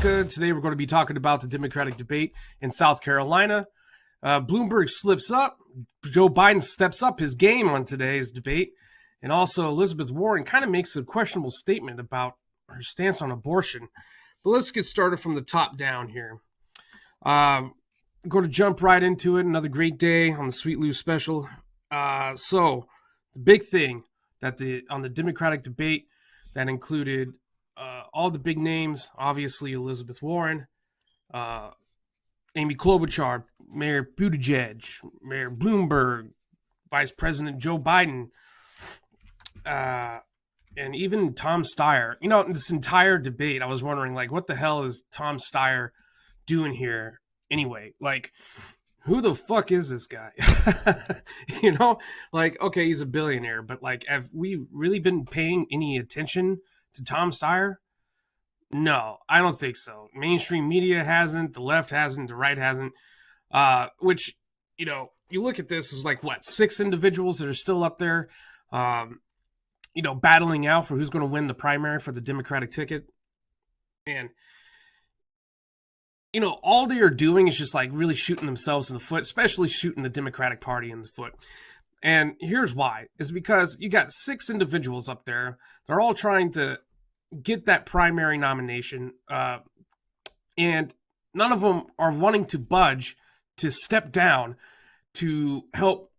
America. Today we're going to be talking about the Democratic debate in South Carolina. Bloomberg slips up. Joe Biden steps up his game on today's debate. And also Elizabeth Warren kind of makes a questionable statement about her stance on abortion. But let's get started from the top down here. Going to jump right into it. Another great day on the Sweet Lou special. So the big thing that on the Democratic debate that included all the big names, obviously Elizabeth Warren, Amy Klobuchar, Mayor Buttigieg, Mayor Bloomberg, Vice President Joe Biden, and even Tom Steyer. You know, this entire debate, I was wondering, like, what the hell is Tom Steyer doing here anyway? Like, who the fuck is this guy? You know, like, okay, he's a billionaire, but like, have we really been paying any attention to Tom Steyer? No, I don't think so. Mainstream media hasn't, the left hasn't, the right hasn't. Which, you know, you look at this as like, what, 6 individuals that are still up there, you know, battling out for who's going to win the primary for the Democratic ticket. And, you know, all they are doing is just like really shooting themselves in the foot, especially shooting the Democratic Party in the foot. And here's why. Is because you got 6 individuals up there. They're all trying to get that primary nomination, and none of them are wanting to budge to step down to help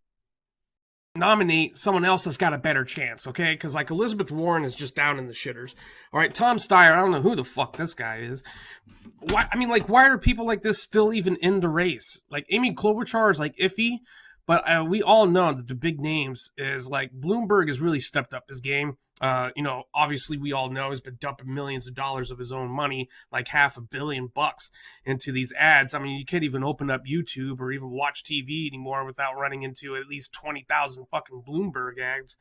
nominate someone else that's got a better chance, okay? Because like Elizabeth Warren is just down in the shitters. All right, Tom Steyer, I don't know who the fuck this guy is. Why? I mean, like, why are people like this still even in the race? Like Amy Klobuchar is like iffy, but we all know that the big names is like Bloomberg has really stepped up his game. You know, obviously we all know he's been dumping millions of dollars of his own money, like $500 million into these ads. I mean, you can't even open up YouTube or even watch TV anymore without running into at least 20,000 fucking Bloomberg ads.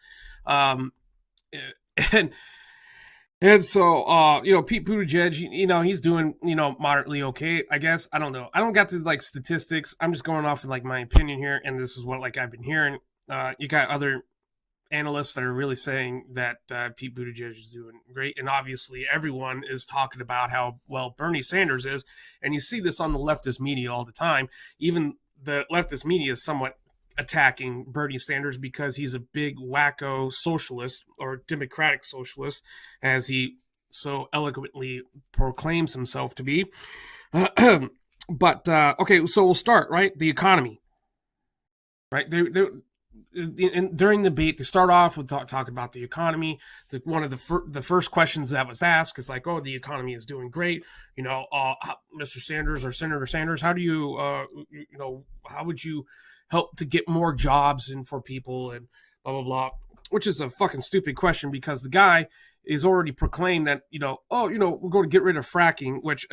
And so, you know, Pete Buttigieg, you know, he's doing, you know, moderately okay, I guess. I don't know. I don't got the, like, statistics. I'm just going off of, like, my opinion here, and this is what, like, I've been hearing. You got other analysts that are really saying that Pete Buttigieg is doing great, and obviously everyone is talking about how well Bernie Sanders is, and you see this on the leftist media all the time. Even the leftist media is somewhat attacking Bernie Sanders because he's a big wacko socialist or democratic socialist, as he so eloquently proclaims himself to be. But okay, so we'll start, right? The economy, right? During the debate, they start off with talking about the economy. One of the first questions that was asked is like, "Oh, the economy is doing great." You know, Mr. Sanders or Senator Sanders, how do you, you know, how would you help to get more jobs in for people and blah blah blah? Which is a fucking stupid question because the guy is already proclaimed that, you know, oh, you know, we're going to get rid of fracking. Which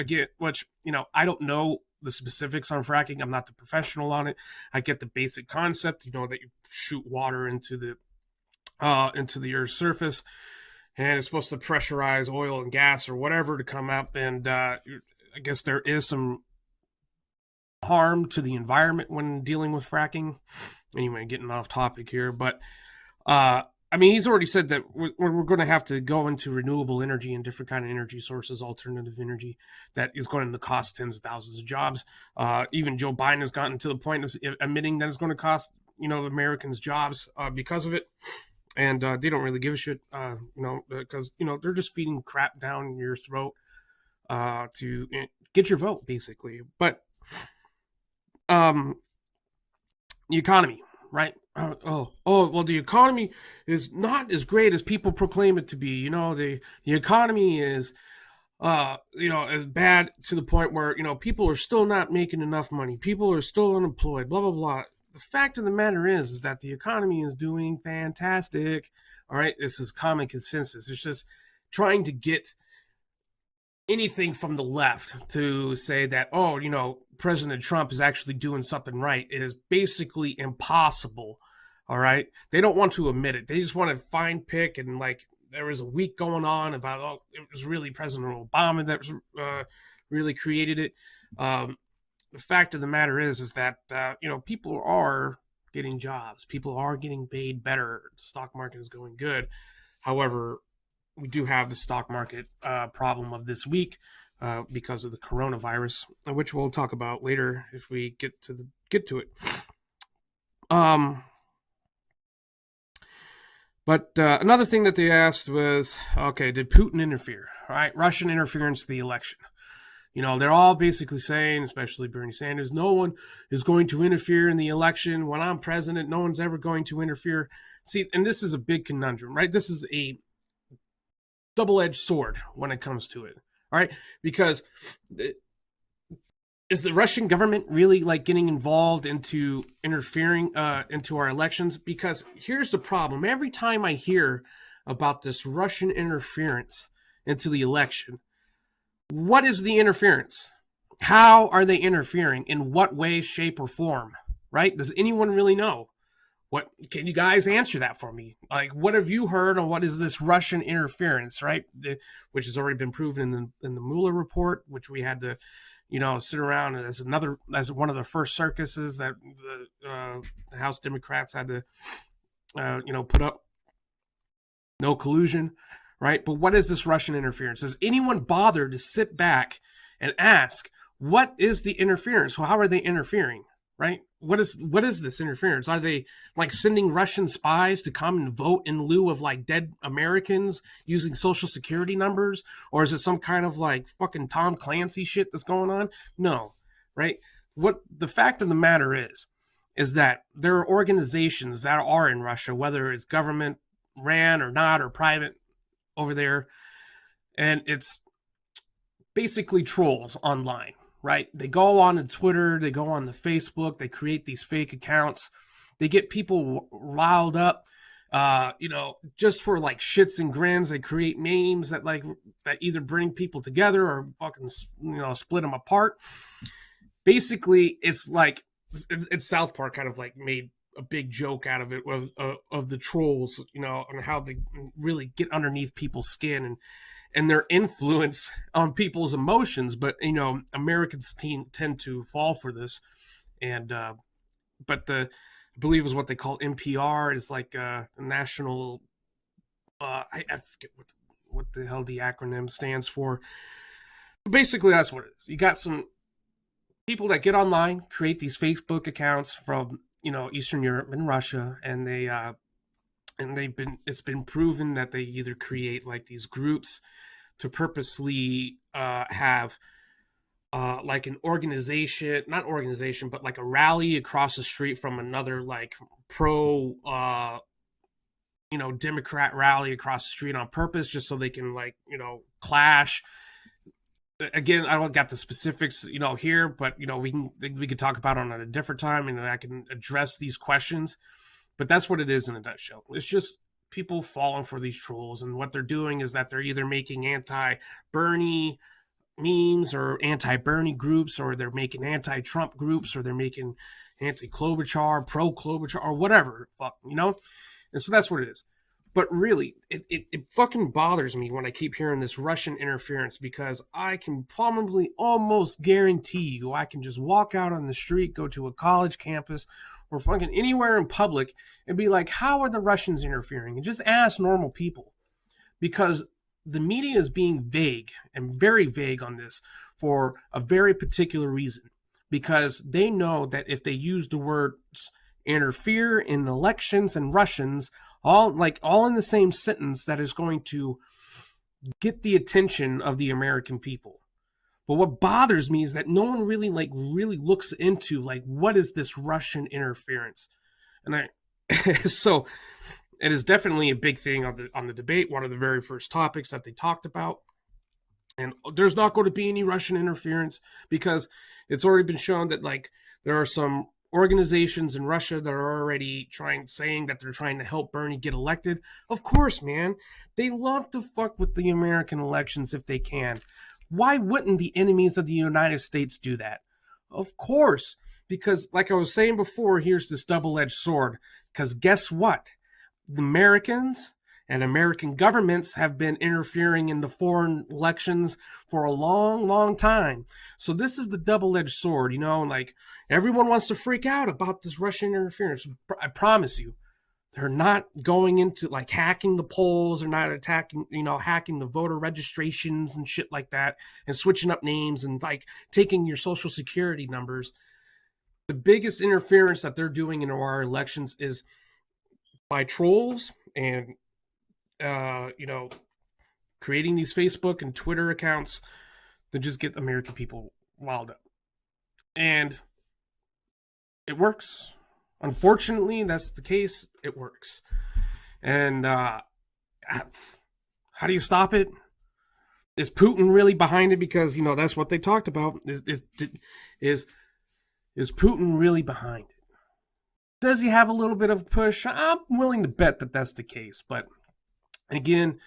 you know, I don't know the specifics on fracking. I'm not the professional on it. I get the basic concept, you know, that you shoot water into the Earth's surface, and it's supposed to pressurize oil and gas or whatever to come up. And I guess there is some harm to the environment when dealing with fracking. Anyway, getting off topic here, but I mean, he's already said that we're going to have to go into renewable energy and different kind of energy sources, alternative energy, that is going to cost tens of thousands of jobs. Even Joe Biden has gotten to the point of admitting that it's going to cost, you know, Americans jobs because of it. And they don't really give a shit, you know, because, you know, they're just feeding crap down your throat to get your vote, basically. But the economy, right? Well, the economy is not as great as people proclaim it to be. You know, the economy is, you know, as bad to the point where, you know, people are still not making enough money. People are still unemployed, blah, blah, blah. The fact of the matter is that the economy is doing fantastic. All right. This is common consensus. It's just trying to get anything from the left to say that, oh, you know, President Trump is actually doing something right. It is basically impossible. All right. They don't want to admit it. They just want to fine pick. And like, there was a week going on about, oh, it was really President Obama that was, really created it. The fact of the matter is that, you know, people are getting jobs. People are getting paid better. The stock market is going good. However, we do have the stock market problem of this week. because of the coronavirus, which we'll talk about later if we get to it. Um, but another thing that they asked was, okay, did Putin interfere? All right, Russian interference in the election. They're all basically saying, especially Bernie Sanders, no one is going to interfere in the election. When I'm president, no one's ever going to interfere. See, and this is a big conundrum, right? This is a double-edged sword when it comes to it, all right? Because is the Russian government really like getting involved into interfering into our elections? Because here's the problem. Every time I hear about this Russian interference into the election, what is the interference? How are they interfering? In what way, shape, or form? Right? Does anyone really know? What can you guys answer that for me? Like, what have you heard on what is this Russian interference? Right, which has already been proven in the Mueller report, which we had to, sit around as one of the first circuses that the House Democrats had to, put up. No collusion, right? But what is this Russian interference? Does anyone bother to sit back and ask, what is the interference? Well, how are they interfering, right? What is this interference? Are they like sending Russian spies to come and vote in lieu of like dead Americans using social security numbers? Or is it some kind of like fucking Tom Clancy shit that's going on? No, right? What the fact of the matter is that there are organizations that are in Russia, whether it's government ran or not, or private over there, and it's basically trolls online, right? They go on to Twitter, they go on to Facebook, they create these fake accounts, they get people riled up, just for like shits and grins. They create memes that either bring people together or fucking split them apart. Basically, it's South Park kind of like made a big joke out of it of the trolls, and how they really get underneath people's skin and their influence on people's emotions. But Americans tend to fall for this, and but I believe is what they call NPR. It's like the national. I forget what the hell the acronym stands for. But basically, that's what it is. You got some people that get online, create these Facebook accounts from Eastern Europe and Russia, and it's been proven that they either create like these groups to purposely have like an organization, not organization, but like a rally across the street from another like pro Democrat rally across the street on purpose, just so they can clash. Again, I don't got the specifics, here, but we could talk about it on a different time, and I can address these questions. But that's what it is in a nutshell. It's just people falling for these trolls, and what they're doing is that they're either making anti-Bernie memes or anti-Bernie groups, or they're making anti-Trump groups, or they're making anti-Klobuchar, pro-Klobuchar, or whatever. And so that's what it is. But really, it fucking bothers me when I keep hearing this Russian interference, because I can probably almost guarantee you I can just walk out on the street, go to a college campus, or fucking anywhere in public and be like, how are the Russians interfering? And just ask normal people. Because the media is being vague and very vague on this for a very particular reason. Because they know that if they use the words interfere in elections and Russians all in the same sentence, that is going to get the attention of the American people. But what bothers me is that no one really looks into what is this Russian interference. And so it is definitely a big thing on the debate, one of the very first topics that they talked about. And there's not going to be any Russian interference, because it's already been shown that there are some organizations in Russia that are already saying that they're trying to help Bernie get elected. Of course, man. They love to fuck with the American elections if they can. Why wouldn't the enemies of the United States do that? Of course. Because like I was saying before, here's this double-edged sword. Because guess what? The Americans and American governments have been interfering in the foreign elections for a long, long time. So this is the double-edged sword, everyone wants to freak out about this Russian interference. I promise you, They're not going into like hacking the polls. They're not attacking, hacking the voter registrations and shit like that, and switching up names and like taking your social security numbers. The biggest interference that they're doing in our elections is by trolls and, creating these Facebook and Twitter accounts to just get American people riled up. And it works. Unfortunately, that's the case. It works. And how do you stop it? Is Putin really behind it? Because, that's what they talked about. Is Putin really behind it? Does he have a little bit of a push? I'm willing to bet that that's the case. But again,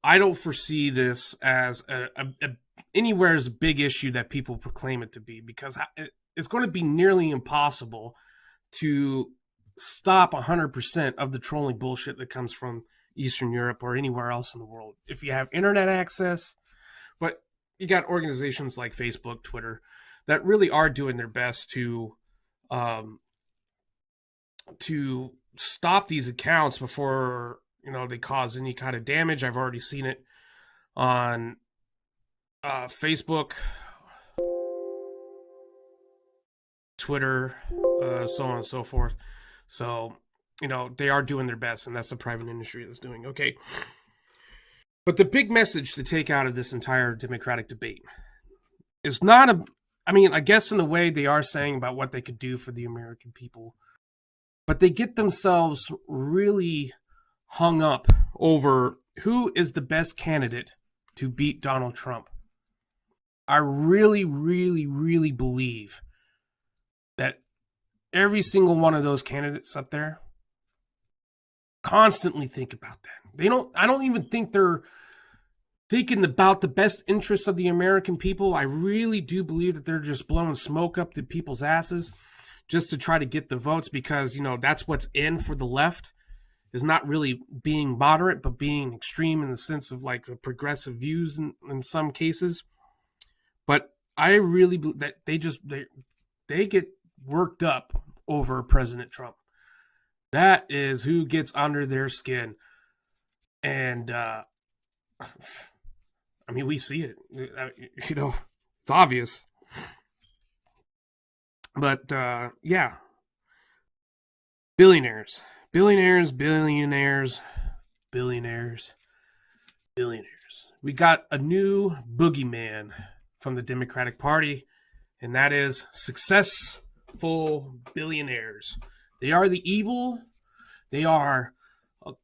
I don't foresee this as anywhere as a big issue that people proclaim it to be, because it's going to be nearly impossible to stop 100% of the trolling bullshit that comes from Eastern Europe or anywhere else in the world. If you have internet access, but you got organizations like Facebook, Twitter, that really are doing their best to stop these accounts before, they cause any kind of damage. I've already seen it on Facebook, Twitter, so on and so forth. So, they are doing their best, and that's the private industry that's doing. Okay. But the big message to take out of this entire Democratic debate is not I guess in a way they are saying about what they could do for the American people, but they get themselves really hung up over who is the best candidate to beat Donald Trump. I really, really, really believe that every single one of those candidates up there constantly think about that. I don't even think they're thinking about the best interests of the American people. I really do believe that they're just blowing smoke up to people's asses just to try to get the votes, because, that's what's in for the left, is not really being moderate, but being extreme in the sense of like progressive views in some cases. But I really believe that they get worked up over President Trump. That is who gets under their skin. And, we see it, it's obvious. But, yeah. Billionaires. We got a new boogeyman from the Democratic Party, and that is successful billionaires. They are the evil. They are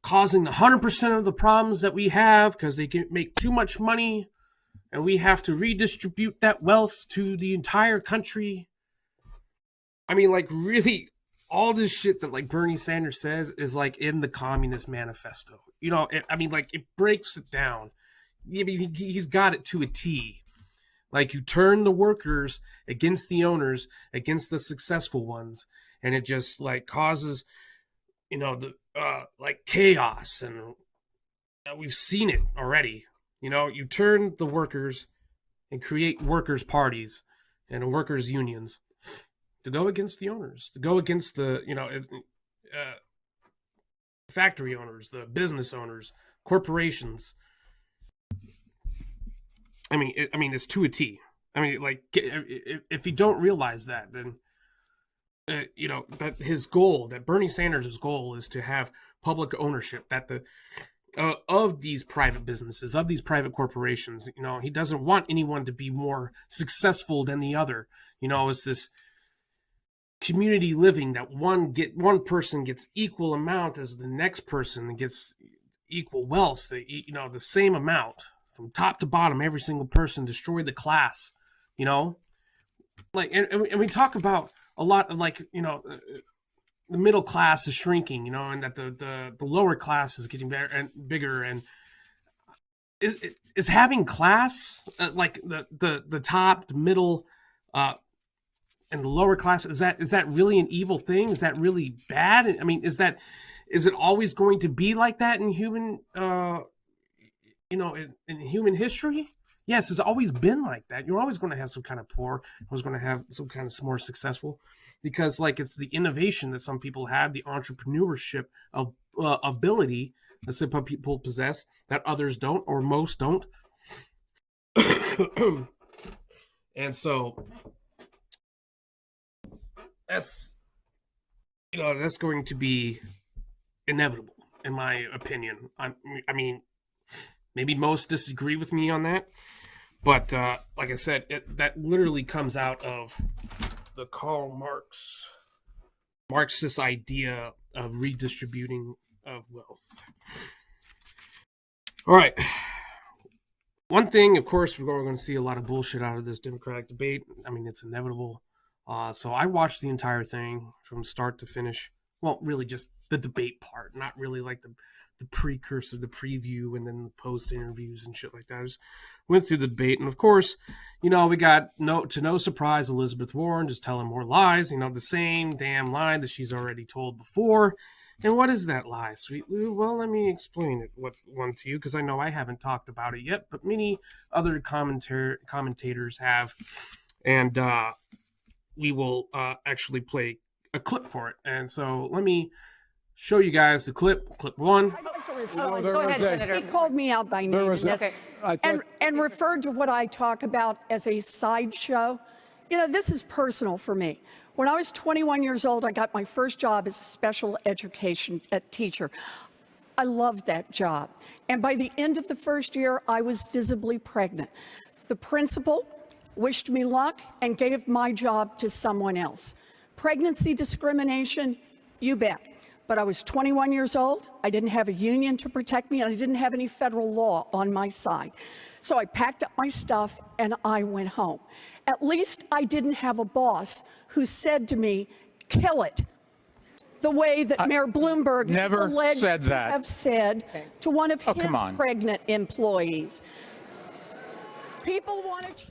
causing 100% of the problems that we have because they can make too much money, and we have to redistribute that wealth to the entire country. Really, all this shit that like Bernie Sanders says is like in the Communist Manifesto. It breaks it down. He's got it to a T. Like, you turn the workers against the owners, against the successful ones, and it just like causes, chaos, and we've seen it already. You turn the workers and create workers' parties and workers' unions to go against the owners, to go against the, factory owners, the business owners, corporations. It's to a T. If you don't realize that, then, that his goal, that Bernie Sanders' goal is to have public ownership, that of these private businesses, of these private corporations. He doesn't want anyone to be more successful than the other. It's this community living that one person gets equal amount as the next person, gets equal wealth, the same amount from top to bottom. Every single person, destroy the class, and we talk about a lot of the middle class is shrinking, and that the lower class is getting better and bigger. And is having class, like the top, the middle, and the lower class, is that really an evil thing? Is that really bad? Is it always going to be like that in human, in human history? Yes, it's always been like that. You're always going to have some kind of poor, always going to have some kind of more successful, because it's the innovation that some people have, the entrepreneurship of ability that some people possess that others don't, or most don't. And so that's that's going to be inevitable, in my opinion. I mean, maybe most disagree with me on that, but like I said, that literally comes out of the Karl Marxist idea of redistributing of wealth. All right. One thing, of course, we're going to see a lot of bullshit out of this Democratic debate. I mean, it's inevitable. So I watched the entire thing from start to finish. Well, really just the debate part, not really like the precursor, the preview, and then the post interviews and shit like that. I just went through the debate, and of course, we got no surprise, Elizabeth Warren just telling more lies. The same damn lie that she's already told before. And what is that lie, Sweet Lou? Well, let me explain one to you, because I know I haven't talked about it yet, but many other commentators have, and we will actually play a clip for it. And so let me show you guys the clip one. I'd like to respond. Go ahead, Senator. He called me out by name and referred to what I talk about as a sideshow. This is personal for me. When I was 21 years old, I got my first job as a special education teacher. I loved that job. And by the end of the first year, I was visibly pregnant. The principal wished me luck and gave my job to someone else. Pregnancy discrimination, you bet. But I was 21 years old, I didn't have a union to protect me, and I didn't have any federal law on my side. So I packed up my stuff and I went home. At least I didn't have a boss who said to me, kill it, the way that Mayor Bloomberg never alleged said to that. have said to one of his pregnant employees. People want to...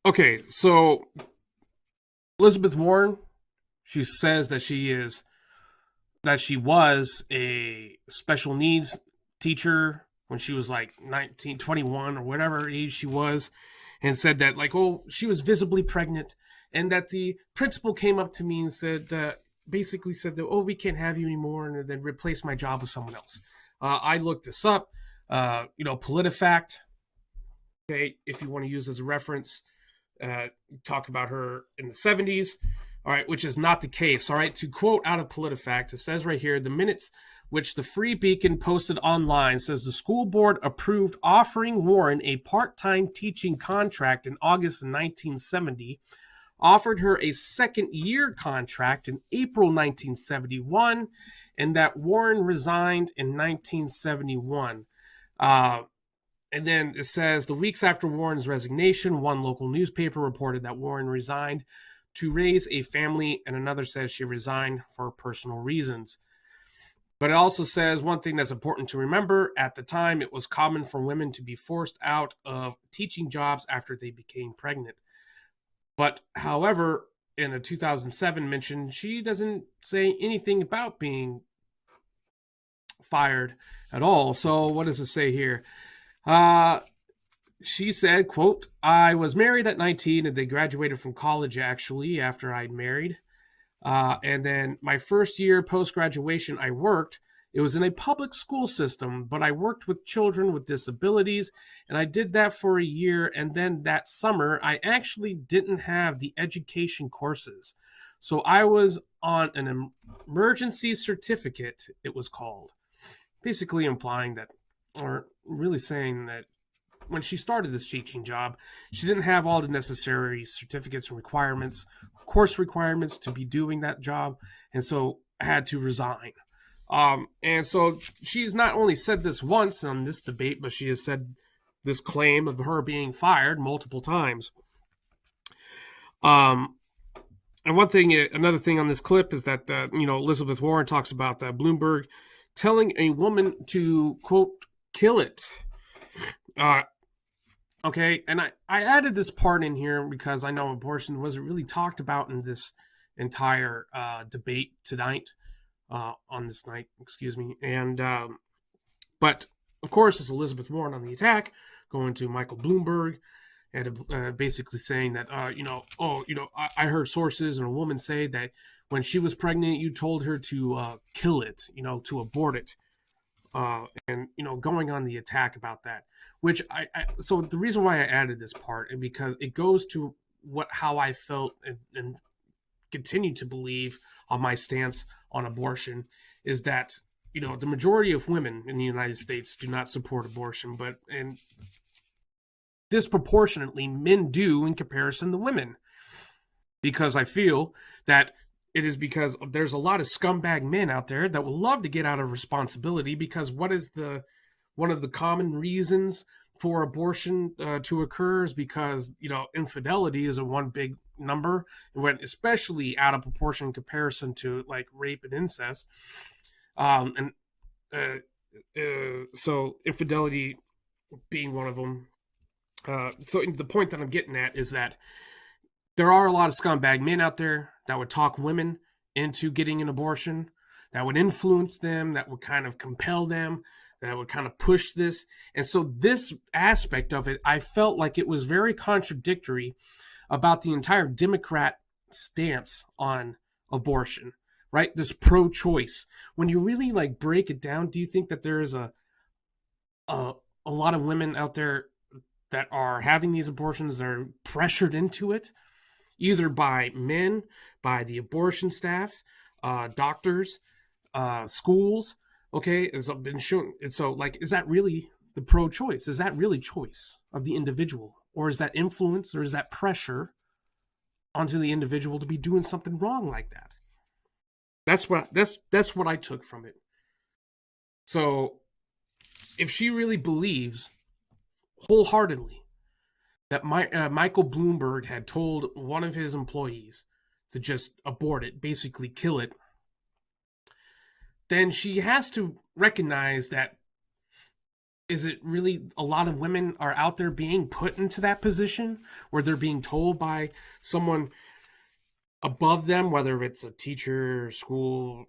Okay, so Elizabeth Warren, she says that she was a special needs teacher when she was like 19, 21 or whatever age she was, and said that she was visibly pregnant, and that the principal came up to me and said basically said that, we can't have you anymore, and then replace my job with someone else. I looked this up, PolitiFact, okay, if you want to use as a reference, talk about her in the 70s. All right, which is not the case. All right, to quote out of PolitiFact, it says right here, the minutes which the Free Beacon posted online says the school board approved offering Warren a part-time teaching contract in August of 1970, offered her a second-year contract in April 1971, and that Warren resigned in 1971. And then it says the weeks after Warren's resignation, one local newspaper reported that Warren resigned to raise a family, and another says she resigned for personal reasons. But it also says one thing that's important to remember: at the time, it was common for women to be forced out of teaching jobs after they became pregnant. But however, in a 2007 mention, she doesn't say anything about being fired at all. So what does it say here? She said, quote, I was married at 19 and they graduated from college actually after I'd married. And then my first year post-graduation, I worked. It was in a public school system, but I worked with children with disabilities, and I did that for a year. And then that summer, I actually didn't have the education courses. So I was on an emergency certificate, it was called. Basically implying that, or really saying that, when she started this teaching job, she didn't have all the necessary certificates and requirements, course requirements to be doing that job, and so had to resign. And so she's not only said this once on this debate, but she has said this claim of her being fired multiple times. And another thing on this clip is that Elizabeth Warren talks about Bloomberg telling a woman to, quote, kill it. Okay, and I added this part in here because I know abortion wasn't really talked about in this entire debate tonight, on this night, excuse me. And but of course, it's Elizabeth Warren on the attack, going to Michael Bloomberg, and basically saying that I heard sources and a woman say that When she was pregnant, you told her to kill it, to abort it. And going on the attack about that, which so the reason why I added this part is because it goes to how I felt and continue to believe on my stance on abortion is that the majority of women in the United States do not support abortion, and disproportionately men do in comparison to women, because I feel that it is because there's a lot of scumbag men out there that would love to get out of responsibility, because what is one of the common reasons for abortion to occur is because infidelity is a one big number, when especially out of proportion in comparison to like rape and incest, and so infidelity being one of them. So the point that I'm getting at is that there are a lot of scumbag men out there that would talk women into getting an abortion, that would influence them, that would kind of compel them, that would kind of push this. And so this aspect of it, I felt like it was very contradictory about the entire Democrat stance on abortion, right? This pro-choice. When you really like break it down, do you think that there is a lot of women out there that are having these abortions that are pressured into it, either by men, by the abortion staff, doctors, schools? Okay, it's been shown. And so, like, is that really the pro-choice? Is that really choice of the individual? Or is that influence, or is that pressure onto the individual to be doing something wrong like that? That's what I took from it. So, if she really believes wholeheartedly that Michael Bloomberg had told one of his employees to just abort it, basically kill it, then she has to recognize that, is it really a lot of women are out there being put into that position where they're being told by someone above them, whether it's a teacher, school,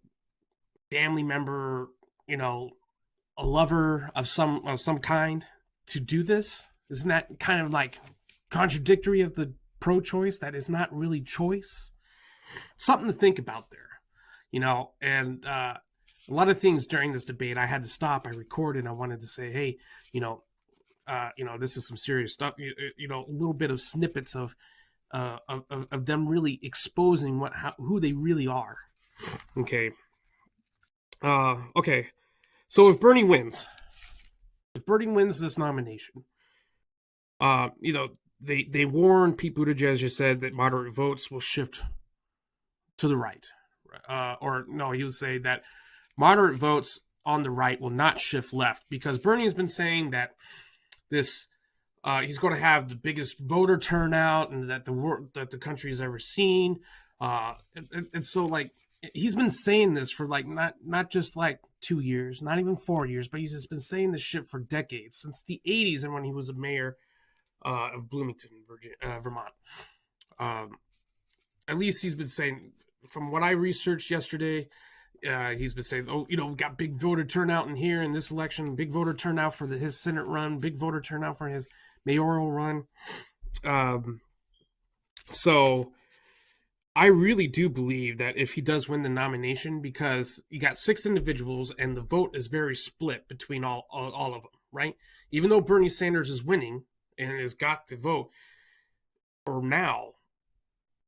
family member, a lover of some kind, to do this? Isn't that kind of like contradictory of the pro-choice? That is not really choice. Something to think about there, and a lot of things during this debate, I had to stop. I recorded. I wanted to say, hey, this is some serious stuff. A little bit of snippets of them really exposing who they really are. Okay. Okay. So if Bernie wins this nomination, they warned, Pete Buttigieg just said that moderate votes will shift to the right. Or no, he would say that moderate votes on the right will not shift left, because Bernie has been saying that this he's going to have the biggest voter turnout and that the country has ever seen. And so like he's been saying this for like not just like 2 years, not even 4 years, but he's just been saying this shit for decades, since the 80s, and when he was a mayor of Bloomington, Vermont. At least he's been saying, from what I researched yesterday, he's been saying, we got big voter turnout in here in this election, big voter turnout for his Senate run, big voter turnout for his mayoral run. So I really do believe that if he does win the nomination, because you got 6 individuals and the vote is very split between all of them, right? Even though Bernie Sanders is winning and has got the vote, or now,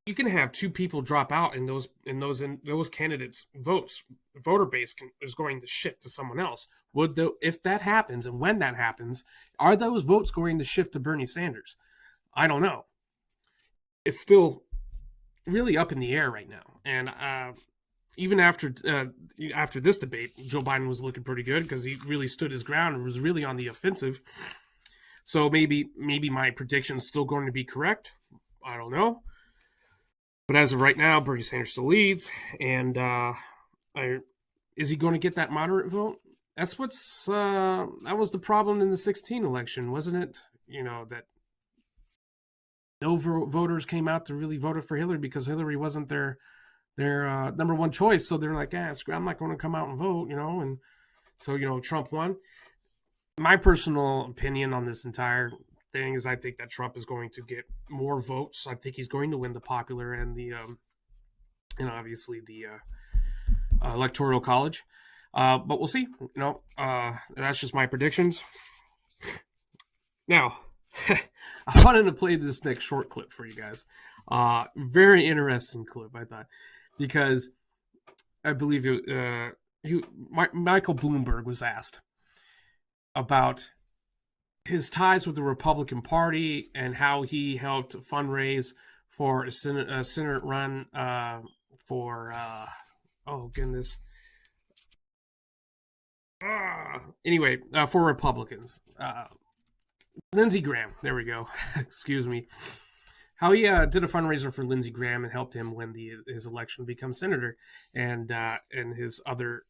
you can have 2 people drop out in those candidates' votes. The voter base is going to shift to someone else. If that happens, and when that happens, are those votes going to shift to Bernie Sanders? I don't know. It's still really up in the air right now. And even after this debate, Joe Biden was looking pretty good because he really stood his ground and was really on the offensive. So maybe my prediction is still going to be correct. I don't know. But as of right now, Bernie Sanders still leads. And is he going to get that moderate vote? That's that was the problem in the 2016 election, wasn't it? That no voters came out to really vote for Hillary because Hillary wasn't their number one choice. So they're like, I'm not going to come out and vote, And so, Trump won. My personal opinion on this entire thing is I think that Trump is going to get more votes. I think he's going to win the popular and and obviously the Electoral College. But we'll see. That's just my predictions. Now, I wanted to play this next short clip for you guys. Very interesting clip, I thought, because I believe Michael Bloomberg was asked about his ties with the Republican Party and how he helped fundraise for a Senate run for for Republicans. Lindsey Graham, there we go. Excuse me. How he did a fundraiser for Lindsey Graham and helped him win his election to become senator, and his other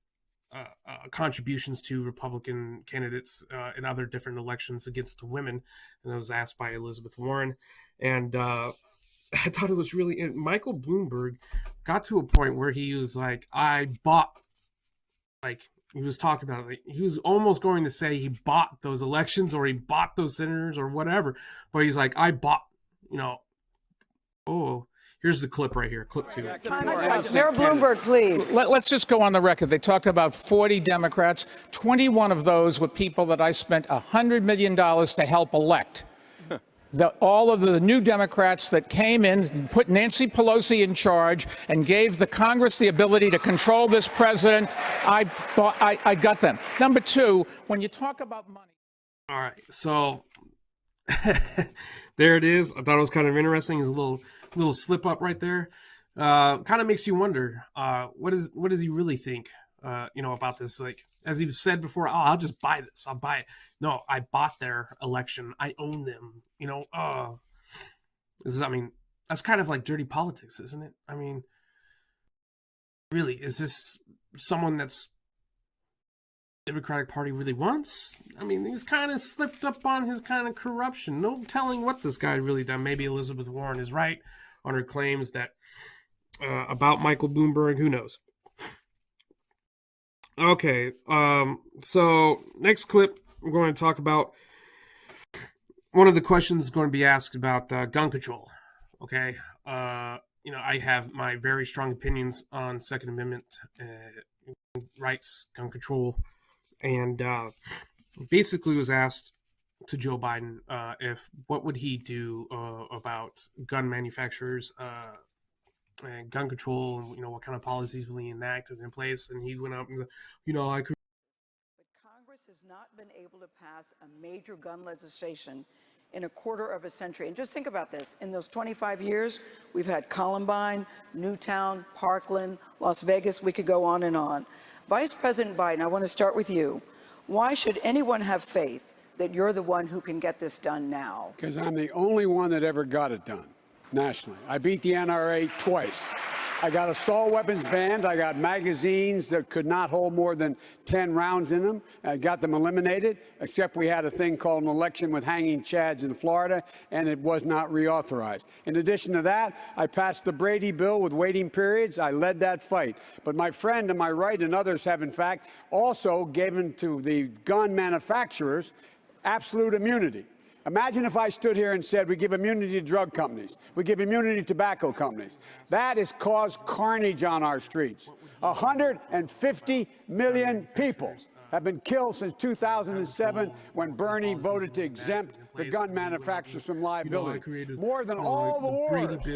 contributions to Republican candidates in other different elections against women. And I was asked by Elizabeth Warren, and I thought it was really. And Michael Bloomberg got to a point where he was like, "I bought," like he was talking about, like he was almost going to say he bought those elections or he bought those senators or whatever, but he's like, "I bought," Oh, here's the clip right here. Clip 2. Mayor Bloomberg, please. Let's just go on the record. They talked about 40 Democrats. 21 of those were people that I spent $100 million to help elect. All of the new Democrats that came in, put Nancy Pelosi in charge, and gave the Congress the ability to control this president, I got them. Number two, when you talk about money. All right, so there it is. I thought it was kind of interesting. His little slip up right there. Kind of makes you wonder, what does he really think, about this? Like, as he said before, I'll just buy this. I'll buy it. No, I bought their election. I own them. That's kind of like dirty politics, isn't it? I mean, really, is this someone that's Democratic Party really wants? I mean, he's kind of slipped up on his kind of corruption. No telling what this guy really done. Maybe Elizabeth Warren is right on her claims that about Michael Bloomberg. Who knows? Okay, so next clip, we're going to talk about one of the questions going to be asked about gun control. Okay, I have my very strong opinions on Second Amendment rights, gun control, and basically was asked to Joe Biden what would he do about gun manufacturers and gun control, and what kind of policies will he enact in place. And he went up and I could. But Congress has not been able to pass a major gun legislation in a quarter of a century. And just think about this. In those 25 years, we've had Columbine, Newtown, Parkland, Las Vegas. We could go on and on. Vice President Biden, I want to start with you. Why should anyone have faith that you're the one who can get this done now? Because I'm the only one that ever got it done nationally. I beat the NRA twice. I got assault weapons banned. I got magazines that could not hold more than 10 rounds in them. I got them eliminated, except we had a thing called an election with hanging chads in Florida, and it was not reauthorized. In addition to that, I passed the Brady bill with waiting periods. I led that fight. But my friend to my right and others have, in fact, also given to the gun manufacturers absolute immunity. Imagine if I stood here and said we give immunity to drug companies, we give immunity to tobacco companies. That has caused carnage on our streets. 150 million people have been killed since 2007 when Bernie voted to exempt the gun manufacturers from liability. More than all the wars,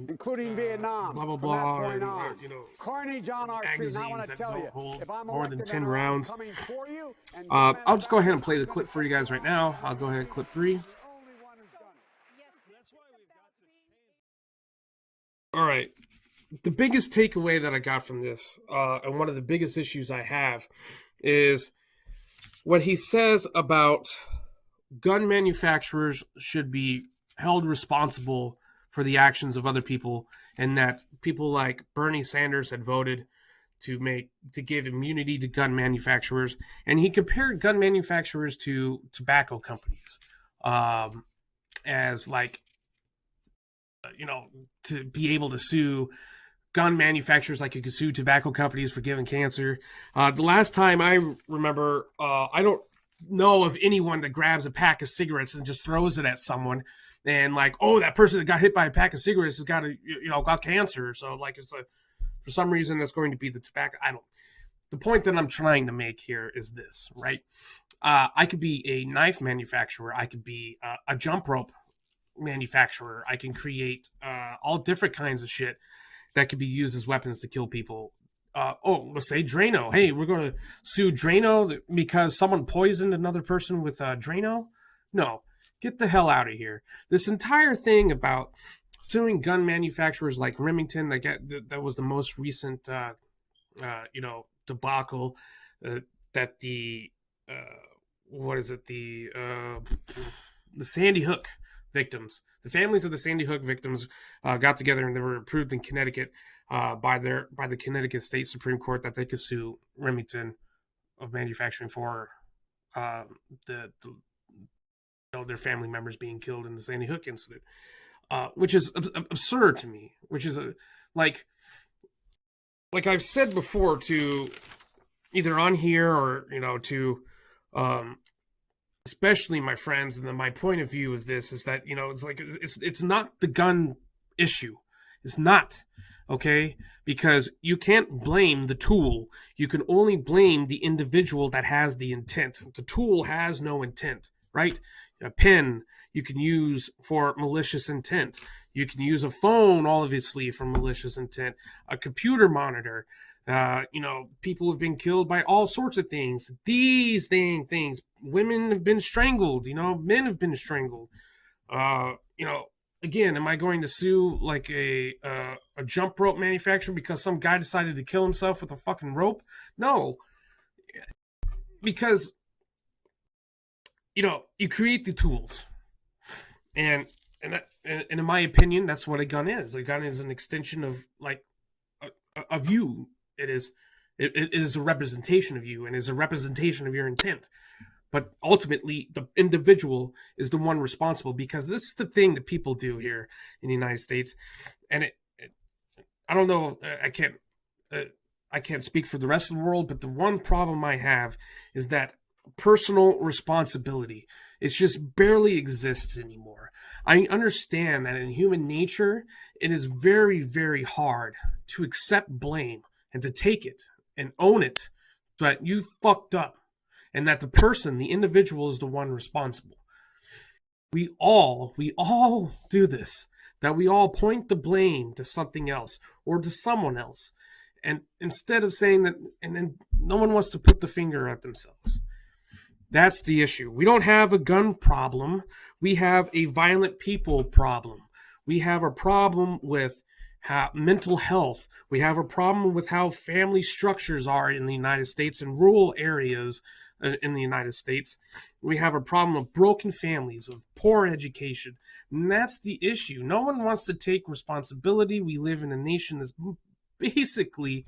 including Vietnam, blah, blah, blah, from that point on. Carnage on our streets. And I want to tell you, if I'm more than 10 rounds. coming for you, I'll just go ahead and play the clip for you guys right now. I'll go ahead and clip 3. All right. The biggest takeaway that I got from this, and one of the biggest issues I have, is what he says about gun manufacturers should be held responsible for the actions of other people, and that people like Bernie Sanders had voted to give immunity to gun manufacturers. And he compared gun manufacturers to tobacco companies, as like, to be able to sue gun manufacturers like you could sue tobacco companies for giving cancer. The last time I remember, I don't know of anyone that grabs a pack of cigarettes and just throws it at someone and like, oh, that person that got hit by a pack of cigarettes has got got cancer. So like, it's For some reason, that's going to be the tobacco. I don't. The point that I'm trying to make here is this, right? I could be a knife manufacturer. I could be a jump rope manufacturer. I can create all different kinds of shit that could be used as weapons to kill people. Let's say Drano. Hey, we're going to sue Drano because someone poisoned another person with Drano? No, get the hell out of here. This entire thing about suing gun manufacturers like Remington, that was the most recent, debacle that the Sandy Hook victims, the families of the Sandy Hook victims, got together and they were approved in Connecticut by the Connecticut State Supreme Court that they could sue Remington of manufacturing for their family members being killed in the Sandy Hook incident, which is absurd to me. Which is like I've said before to either on here or to especially my friends, and then my point of view of this is that it's not the gun issue. It's not, okay? Because you can't blame the tool. You can only blame the individual that has the intent. The tool has no intent, right? A pen you can use for malicious intent. You can use a phone, obviously, for malicious intent. A computer monitor. People have been killed by all sorts of things. These things. Women have been strangled. Men have been strangled. Again, am I going to sue like a jump rope manufacturer because some guy decided to kill himself with a fucking rope? No, because you create the tools, and in my opinion, that's what a gun is. A gun is an extension of of you. It is a representation of you and is a representation of your intent. But ultimately, the individual is the one responsible, because this is the thing that people do here in the United States. And I don't know, I can't speak for the rest of the world, but the one problem I have is that personal responsibility, it just barely exists anymore. I understand that in human nature, it is very, very hard to accept blame and to take it and own it, that you fucked up and that the person, the individual, is the one responsible. We all do this, that we all point the blame to something else or to someone else. And instead of saying that, and then no one wants to put the finger at themselves. That's the issue. We don't have a gun problem. We have a violent people problem. We have a problem with mental health. We have a problem with how family structures are in the United States and rural areas in the United States. We have a problem of broken families, of poor education. And that's the issue. No one wants to take responsibility. We live in a nation that's basically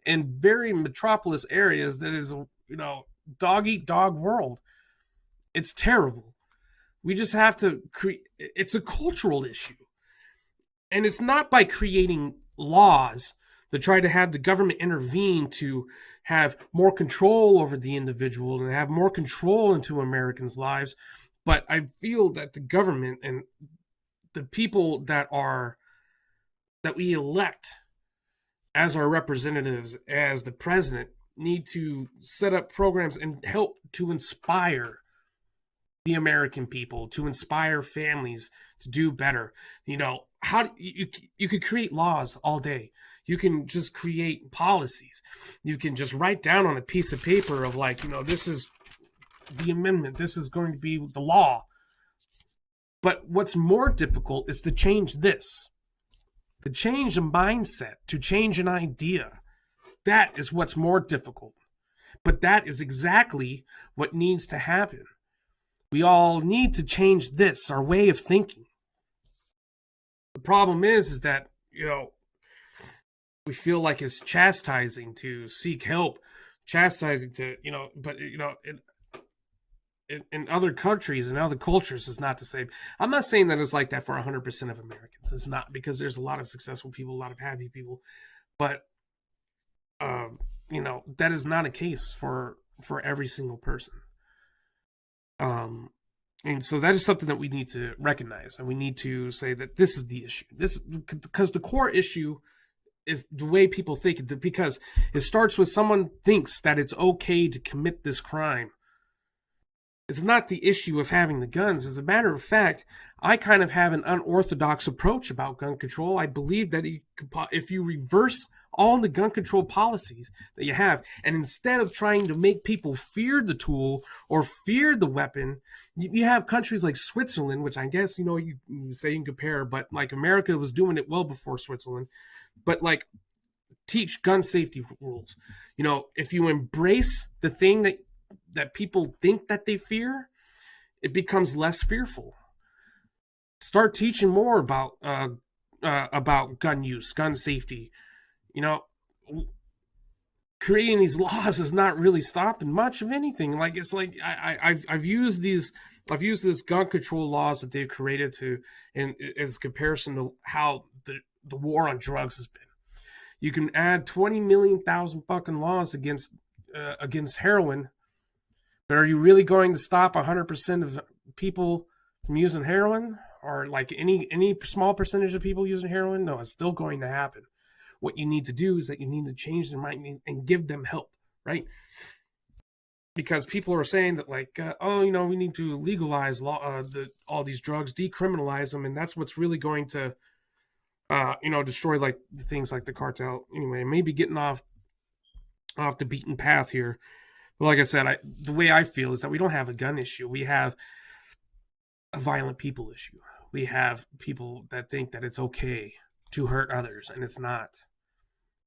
in very metropolis areas that is, dog eat dog world. It's terrible. We just have to it's a cultural issue. And it's not by creating laws that try to have the government intervene to have more control over the individual and have more control into Americans' lives. But I feel that the government and the people that we elect as our representatives, as the president, need to set up programs and help to inspire the American people, to inspire families to do better. How you could create laws all day. You can just create policies. You can just write down on a piece of paper of this is the amendment. This is going to be the law. But what's more difficult is to change this. To change a mindset, to change an idea. That is what's more difficult. But that is exactly what needs to happen. We all need to change this, our way of thinking. The problem is that, we feel like it's chastising to seek help, chastising to, in other countries and other cultures is not the same. I'm not saying that it's like that for 100% of Americans. It's not, because there's a lot of successful people, a lot of happy people. But, that is not a case for every single person. And so that is something that we need to recognize, and we need to say that this is the issue. Because the core issue is the way people think, because it starts with someone thinks that it's okay to commit this crime. It's not the issue of having the guns. As a matter of fact, I kind of have an unorthodox approach about gun control. I believe that if you reverse all the gun control policies that you have, and instead of trying to make people fear the tool or fear the weapon, you have countries like Switzerland, which I guess, you say you can compare, but like America was doing it well before Switzerland, but like teach gun safety rules. If you embrace the thing that people think that they fear, it becomes less fearful. Start teaching more about gun use, gun safety. Creating these laws is not really stopping much of anything. Like, it's like I've used this gun control laws that they've created as comparison to how the war on drugs has been. You can add 20 million thousand fucking laws against heroin, but are you really going to stop 100% of people from using heroin, or like any small percentage of people using heroin? No, it's still going to happen. What you need to do is that you need to change their mind and give them help, right? Because people are saying that, like, we need to legalize all these drugs, decriminalize them, and that's what's really going to, destroy like things like the cartel. Anyway, maybe getting off the beaten path here. But like I said, the way I feel is that we don't have a gun issue. We have a violent people issue. We have people that think that it's okay to hurt others, and it's not.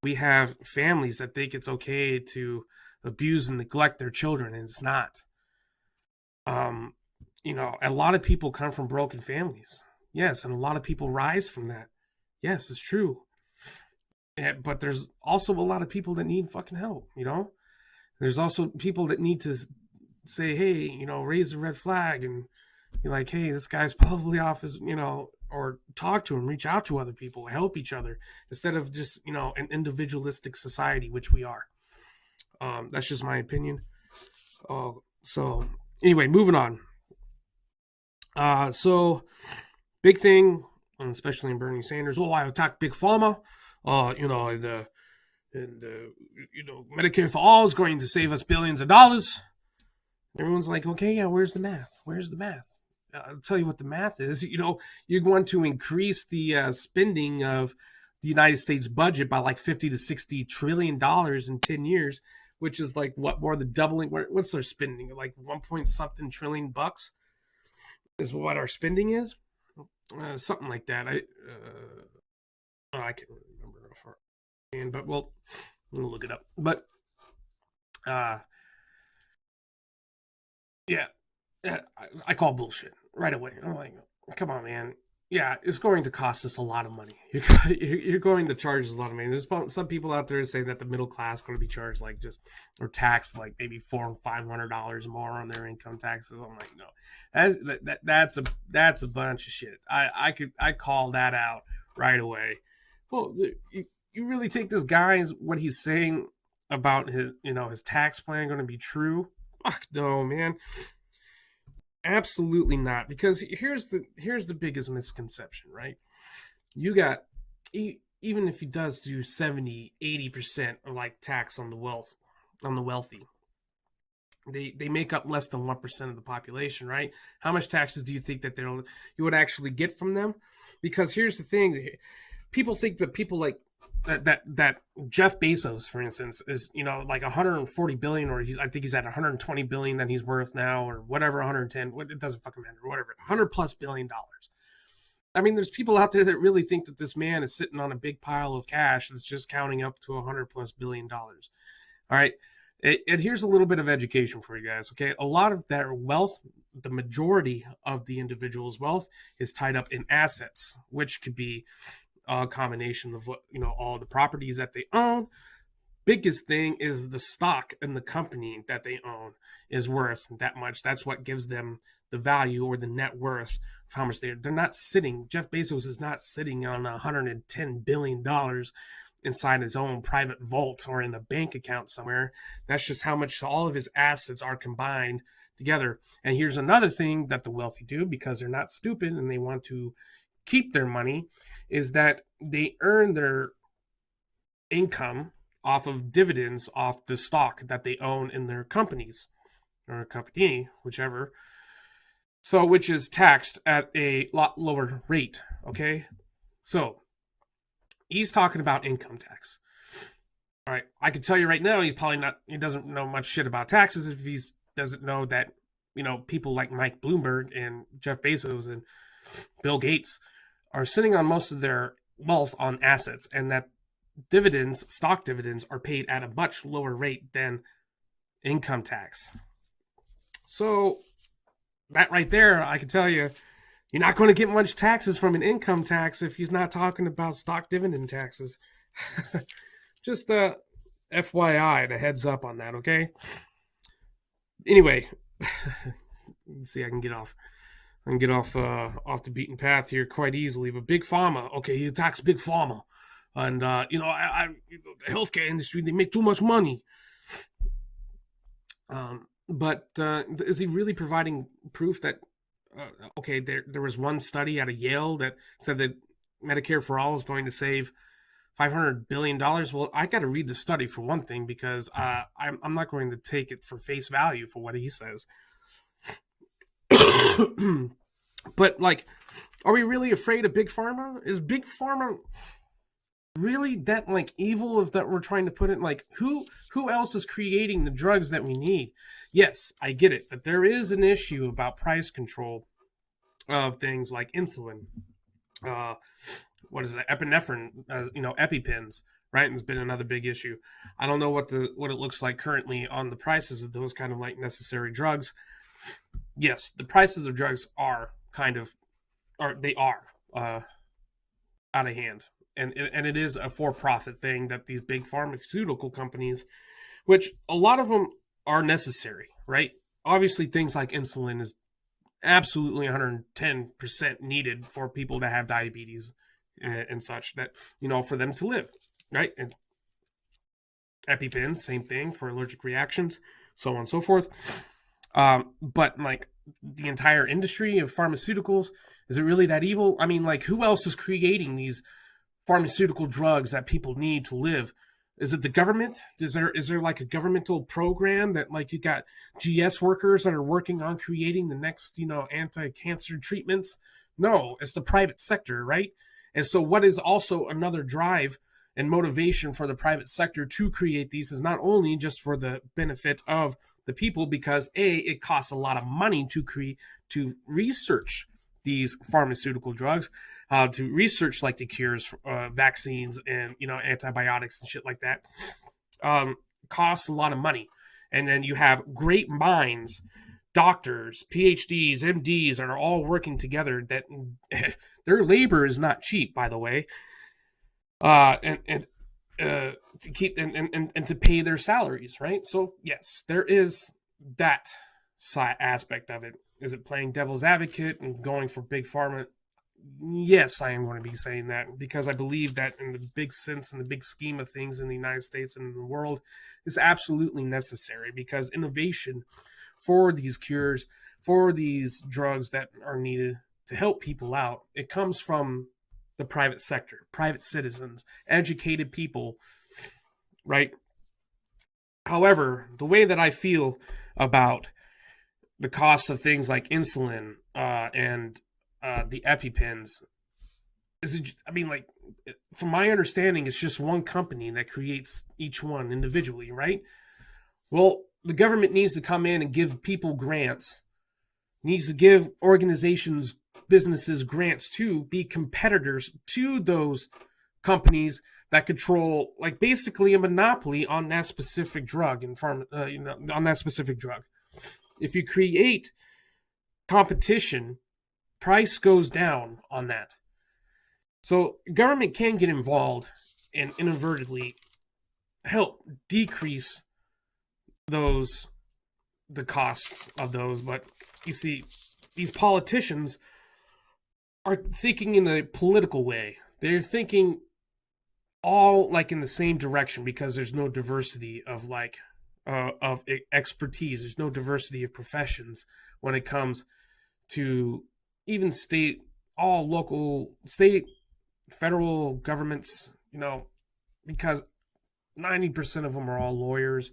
We have families that think it's okay to abuse and neglect their children, and it's not. A lot of people come from broken families. Yes, and a lot of people rise from that. Yes, it's true. But there's also a lot of people that need fucking help, There's also people that need to say, hey, raise the red flag and be like, hey, this guy's probably off his, or talk to him, reach out to other people, help each other, instead of just, an individualistic society, which we are. That's just my opinion. So anyway, moving on. So big thing, especially in Bernie Sanders. I attacked Big Pharma. Medicare for all is going to save us billions of dollars. Everyone's like, okay, yeah, where's the math? Where's the math? I'll tell you what the math is. You're going to increase the spending of the United States budget by like 50 to 60 trillion dollars in 10 years, which is like more than doubling. What's their spending? Like 1 trillion bucks is what our spending is. Something like that. I can't remember how far. But we'll look it up. But yeah, I call bullshit right away. I'm like, come on, man. Yeah, it's going to cost us a lot of money. You're going to charge us a lot of money. There's some people out there saying that the middle class is going to be charged or taxed like maybe $400 or $500 more on their income taxes. I'm like, no, that's a bunch of shit. I call that out right away. Well, you really think this guy's what he's saying about his tax plan going to be true? Fuck no, man. Absolutely not. Because here's the biggest misconception, right? You got, even if he does do 70, 80% of like tax on the wealthy, they make up less than 1% of the population, right? How much taxes do you think that you would actually get from them? Because here's the thing, people think that people like that Jeff Bezos, for instance, is like 140 billion, or I think he's at 120 billion that he's worth now, or whatever, 110. It doesn't fucking matter, whatever. $100+ billion. I mean, there's people out there that really think that this man is sitting on a big pile of cash that's just counting up to $100+ billion. All right, and here's a little bit of education for you guys. Okay, a lot of their wealth, the majority of the individual's wealth, is tied up in assets, which could be a combination of all the properties that they own. Biggest thing is the stock in the company that they own is worth that much. That's what gives them the value or the net worth of how much they're not sitting. Jeff Bezos is not sitting on $110 billion inside his own private vault or in a bank account somewhere. That's just how much all of his assets are combined together. And here's another thing that the wealthy do, because they're not stupid and they want to keep their money, is that they earn their income off of dividends off the stock that they own in their companies or company, whichever. So, which is taxed at a lot lower rate. Okay. So he's talking about income tax. All right. I can tell you right now, he doesn't know much shit about taxes if he doesn't know that, people like Mike Bloomberg and Jeff Bezos and Bill Gates are sitting on most of their wealth on assets, and that stock dividends, are paid at a much lower rate than income tax. So that right there, I can tell you, you're not going to get much taxes from an income tax if he's not talking about stock dividend taxes. Just FYI, the heads up on that, okay? Anyway, let's see, I can get off the beaten path here quite easily. But Big Pharma, okay, he attacks Big Pharma, and the healthcare industry, they make too much money. But is he really providing proof that? Okay, there was one study out of Yale that said that Medicare for All is going to save $500 billion. Well, I got to read the study for one thing, because I'm not going to take it for face value for what he says. But are we really afraid of Big Pharma? Is Big Pharma really that evil of that we're trying to put it? Who else is creating the drugs that we need? Yes, I get it, that there is an issue about price control of things like insulin. What is it? Epinephrine, EpiPens, right? And it's been another big issue. I don't know what it looks like currently on the prices of those kind of necessary drugs. Yes, the prices of drugs are out of hand. And it is a for-profit thing that these big pharmaceutical companies, which a lot of them are necessary, right? Obviously, things like insulin is absolutely 110% needed for people that have diabetes and such, that, for them to live, right? And EpiPens, same thing for allergic reactions, so on and so forth. But the entire industry of pharmaceuticals, is it really that evil? I mean, who else is creating these pharmaceutical drugs that people need to live? Is it the government? Is there a governmental program that you got GS workers that are working on creating the next, anti-cancer treatments? No, it's the private sector, right? And so what is also another drive and motivation for the private sector to create these is not only just for the benefit of the people, because it costs a lot of money to research these pharmaceutical drugs, to research the cures, vaccines, and antibiotics and shit like that. Costs a lot of money, and then you have great minds, doctors, PhDs, MDs, that are all working together. That their labor is not cheap, by the way, to keep and to pay their salaries, right? So yes, there is that aspect of it. Is it playing devil's advocate and going for big pharma? Yes, I am going to be saying that, because I believe that in the big sense, in the big scheme of things in the United States and in the world, is absolutely necessary, because innovation for these cures, for these drugs that are needed to help people out, it comes from the private sector, private citizens, educated people, right? However, the way that I feel about the cost of things like insulin and the EpiPens is, from my understanding, it's just one company that creates each one individually, right? Well, the government needs to come in and give people grants, needs to give organizations, businesses grants to be competitors to those companies that control, basically a monopoly on that specific drug and on that specific drug. If you create competition, price goes down on that. So government can get involved and inadvertently help decrease the costs of those. But you see, these politicians are thinking in a political way. They're thinking all in the same direction, because there's no diversity of of expertise. There's no diversity of professions when it comes to even local, state, federal governments, because 90% of them are all lawyers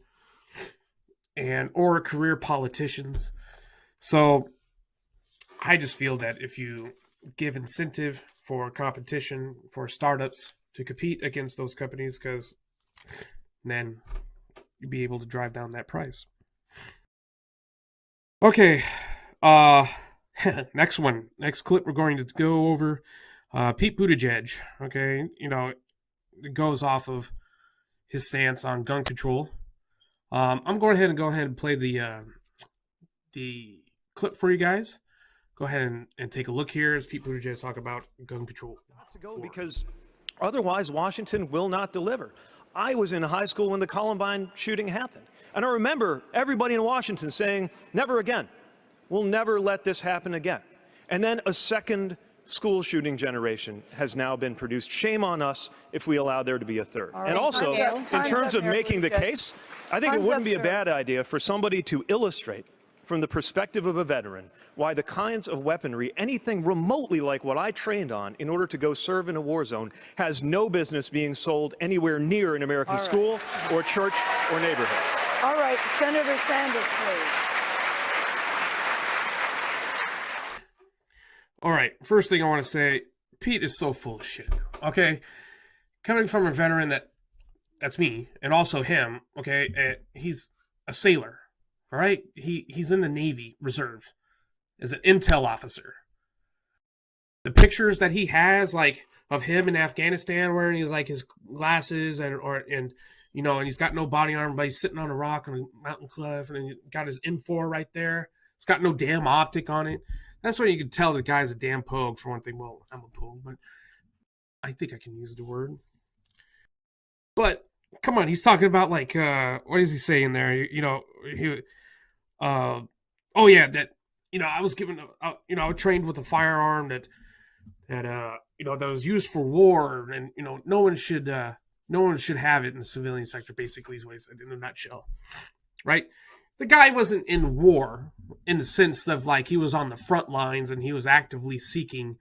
or career politicians. So I just feel that if you give incentive for competition for startups to compete against those companies, because then you'll be able to drive down that price. Okay, next clip we're going to go over Pete Buttigieg. Okay, it goes off of his stance on gun control. I'm going to go ahead and play the clip for you guys. Go ahead and take a look here as Pete Buttigieg talk about gun control. To go because otherwise Washington will not deliver. I was in high school when the Columbine shooting happened, and I remember everybody in Washington saying, "Never again. We'll never let this happen again." And then a second school shooting generation has now been produced. Shame on us if we allow there to be a third. Right. And also, in terms of making the case, I think it wouldn't be a bad idea for somebody to illustrate from the perspective of a veteran why the kinds of weaponry, anything remotely like what I trained on in order to go serve in a war zone, has no business being sold anywhere near an American school or church or neighborhood. All right, Senator Sanders, please. All right, first thing I want to say, Pete is so full of shit. Okay, coming from a veteran that's me, and also him. Okay, he's a sailor. All right, he's in the Navy Reserve as an intel officer. The pictures that he has, like of him in Afghanistan, wearing his glasses and he's got no body armor, but he's sitting on a rock on a mountain cliff, and he got his M4 right there. It's got no damn optic on it. That's where you can tell the guy's a damn pogue, for one thing. Well, I'm a pogue, but I think I can use the word. But come on, he's talking about what is he saying there? I was given, I was trained with a firearm that was used for war, and no one should have it in the civilian sector. Basically, is what he said in a nutshell, right? The guy wasn't in war in the sense of he was on the front lines and he was actively seeking,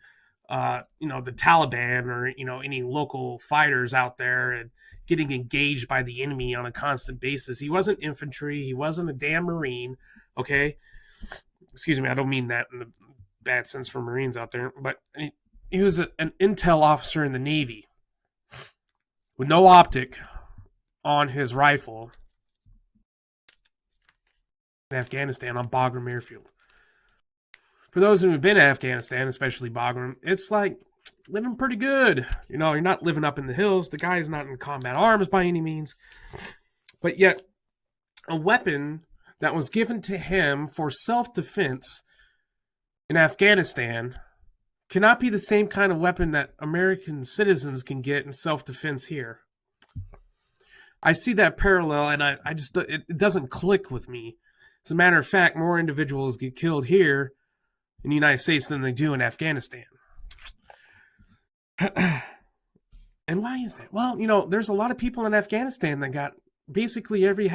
the Taliban or any local fighters out there and getting engaged by the enemy on a constant basis. He wasn't infantry. He wasn't a damn Marine. Okay, excuse me. I don't mean that in the bad sense for Marines out there, but he was an intel officer in the Navy with no optic on his rifle in Afghanistan on Bagram Airfield. For those who have been to Afghanistan, especially Bagram, it's like living pretty good. You're not living up in the hills. The guy's not in combat arms by any means. But yet, a weapon that was given to him for self-defense in Afghanistan cannot be the same kind of weapon that American citizens can get in self-defense here. I see that parallel, and I just, it doesn't click with me. As a matter of fact, more individuals get killed here in the United States than they do in Afghanistan. And why is that? Well, there's a lot of people in Afghanistan that got basically every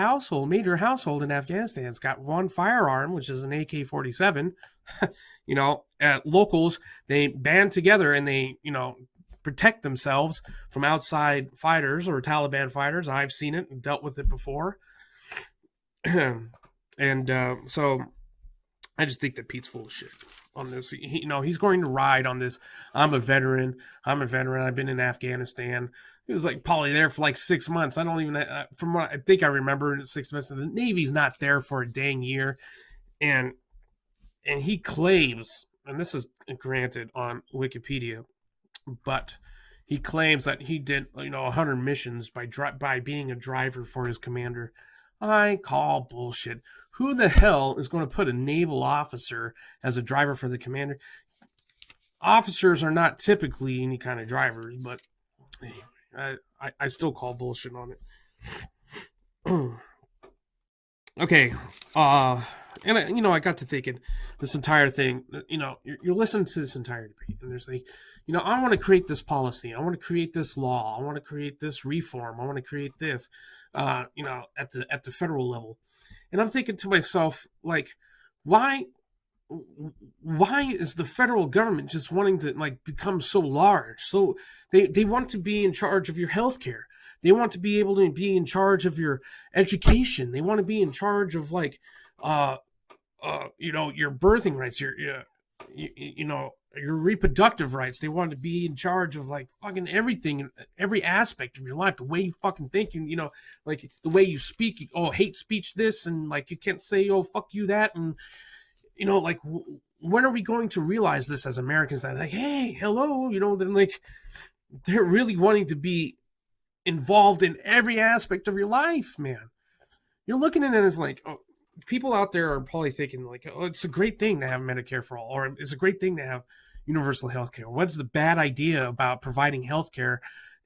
major household in Afghanistan has got one firearm, which is an AK-47. Locals, they band together and they, protect themselves from outside fighters or Taliban fighters. I've seen it and dealt with it before. And so I just think that Pete's full of shit on this. He's going to ride on this. I'm a veteran. I've been in Afghanistan. It was probably there for 6 months. I don't even, from what I think I remember, 6 months. The Navy's not there for a dang year. And he claims, and this is granted on Wikipedia, but he claims that he did 100 missions by being a driver for his commander. I call bullshit. Who the hell is going to put a naval officer as a driver for the commander? Officers are not typically any kind of drivers, but I still call bullshit on it. Okay. And I got to thinking this entire thing, you're listening to this entire debate and there's I want to create this policy. I want to create this law. I want to create this reform. I want to create this, at the federal level. And I'm thinking to myself, why is the federal government just wanting to become so large? So they want to be in charge of your health care. They want to be able to be in charge of your education. They want to be in charge of like, your birthing rights, your reproductive rights. They want to be in charge of like fucking everything, every aspect of your life, the way you fucking think, and like the way you speak. Oh, hate speech this, and like you can't say oh fuck you that, and like when are we going to realize this as Americans that like, hey, hello, then like they're really wanting to be involved in every aspect of your life, man. You're looking at it as like, oh, people out there are probably thinking like, oh, it's a great thing to have Medicare for all, or it's a great thing to have universal health care. What's the bad idea about providing health care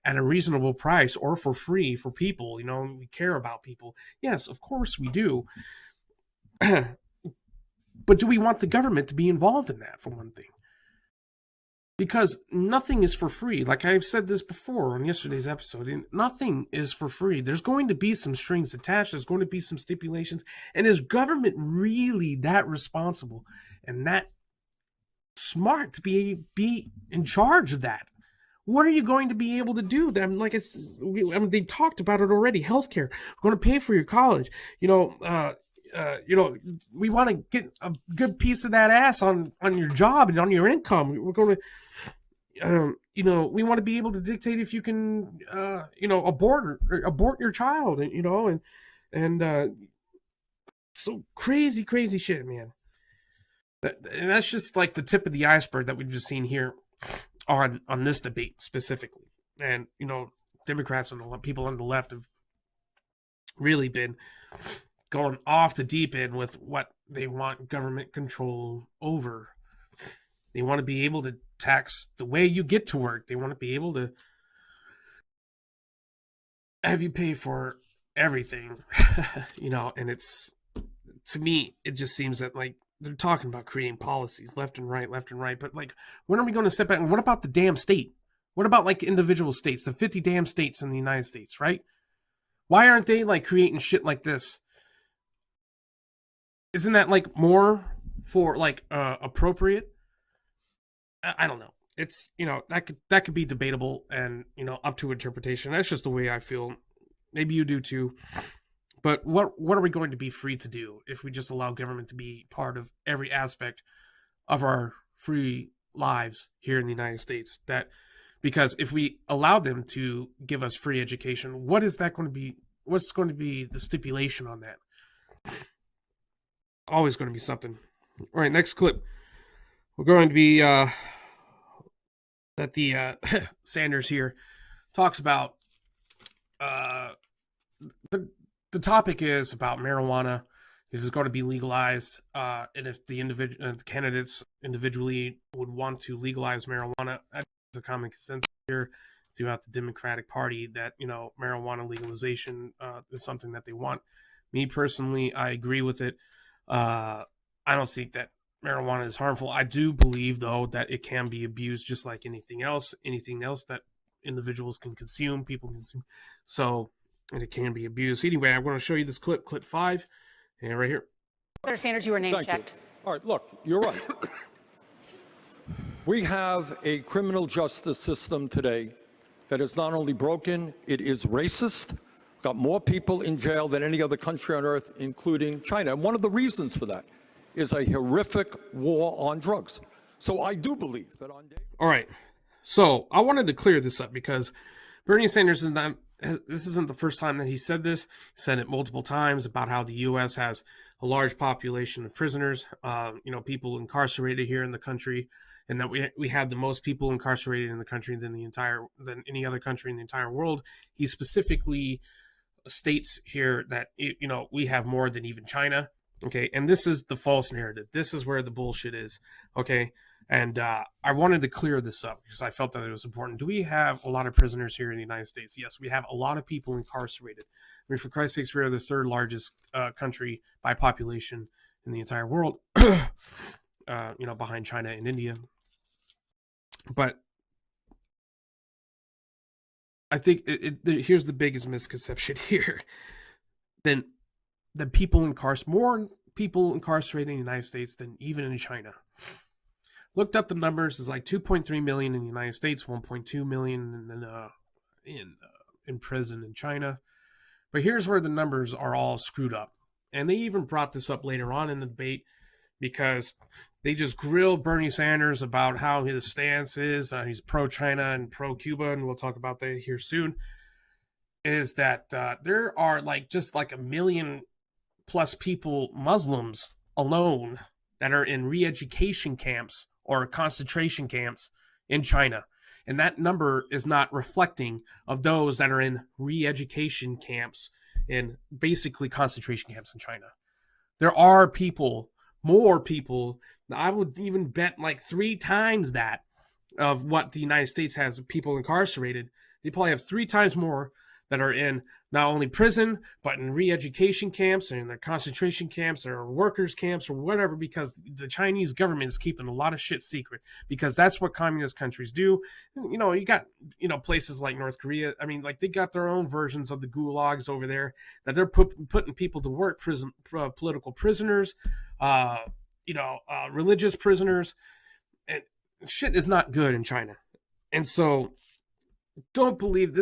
at a reasonable price or for free for people? We care about people. Yes, of course we do. But do we want the government to be involved in that, for one thing? Because nothing is for free. Like I've said this before on yesterday's episode, nothing is for free. There's going to be some strings attached. There's going to be some stipulations. And is government really that responsible and that smart to be in charge of that? What are you going to be able to do? They've talked about it already. Healthcare. We're going to pay for your college. We want to get a good piece of that ass on your job and on your income. We're going to, we want to be able to dictate if you can, abort your child, and so crazy shit, man. And that's just like the tip of the iceberg that we've just seen here on this debate specifically. And, Democrats and people on the left have really been going off the deep end with what they want government control over. They want to be able to tax the way you get to work. They want to be able to have you pay for everything, and it's, to me, it just seems that like they're talking about creating policies left and right, but like, when are we going to step back? And what about the damn state? What about like individual states, the 50 damn states in the United States, right? Why aren't they like creating shit like this? Isn't that like more for like appropriate? I don't know. It's that could be debatable and up to interpretation. That's just the way I feel. Maybe you do too. But what are we going to be free to do if we just allow government to be part of every aspect of our free lives here in the United States? Because if we allow them to give us free education, what is that going to be? What's going to be the stipulation on that? Always going to be something. All right, next clip. We're going to be that the Sanders here talks about the topic is about marijuana. If it's going to be legalized, and if the candidates individually would want to legalize marijuana, that's a common consensus here throughout the Democratic Party that marijuana legalization is something that they want. Me personally, I agree with it. I don't think that marijuana is harmful. I do believe, though, that it can be abused just like anything else that individuals can consume, people consume. So, and it can be abused. Anyway, I'm going to show you this clip 5, and right here. Senator Sanders, you were name checked. All right, look, you're right. We have a criminal justice system today that is not only broken, it is racist. Got more people in jail than any other country on earth, including China. And one of the reasons for that is a horrific war on drugs. So I do believe that on day. All right. So I wanted to clear this up because Bernie Sanders this isn't the first time that he said this. He said it multiple times about how the U.S. has a large population of prisoners, people incarcerated here in the country, and that we have the most people incarcerated in the country than any other country in the entire world. He specifically states here that we have more than even China. Okay, and this is the false narrative. This is where the bullshit is. Okay, and I wanted to clear this up because I felt that it was important. Do we have a lot of prisoners here in the United States? Yes, we have a lot of people incarcerated. I mean, for Christ's sakes, we are the third largest country by population in the entire world. Behind China and India. But I think here's the biggest misconception here. Then more people incarcerated in the United States than even in China. Looked up the numbers. It's like 2.3 million in the United States, 1.2 million in prison in China. But here's where the numbers are all screwed up. And they even brought this up later on in the debate because they just grilled Bernie Sanders about how his stance is. He's pro-China and pro-Cuba, and we'll talk about that here soon. Is that there are just like 1 million plus people, Muslims alone, that are in re-education camps or concentration camps in China. And that number is not reflecting of those that are in re-education camps and basically concentration camps in China. There are people, more people, I would even bet like 3 times that of what the United States has of people incarcerated. They probably have 3 times more that are in not only prison, but in re-education camps and in their concentration camps or workers' camps or whatever, because the Chinese government is keeping a lot of shit secret, because that's what communist countries do. You got, places like North Korea. I mean, they got their own versions of the gulags over there that they're putting people to work, political prisoners, religious prisoners, and shit is not good in China. And so don't believe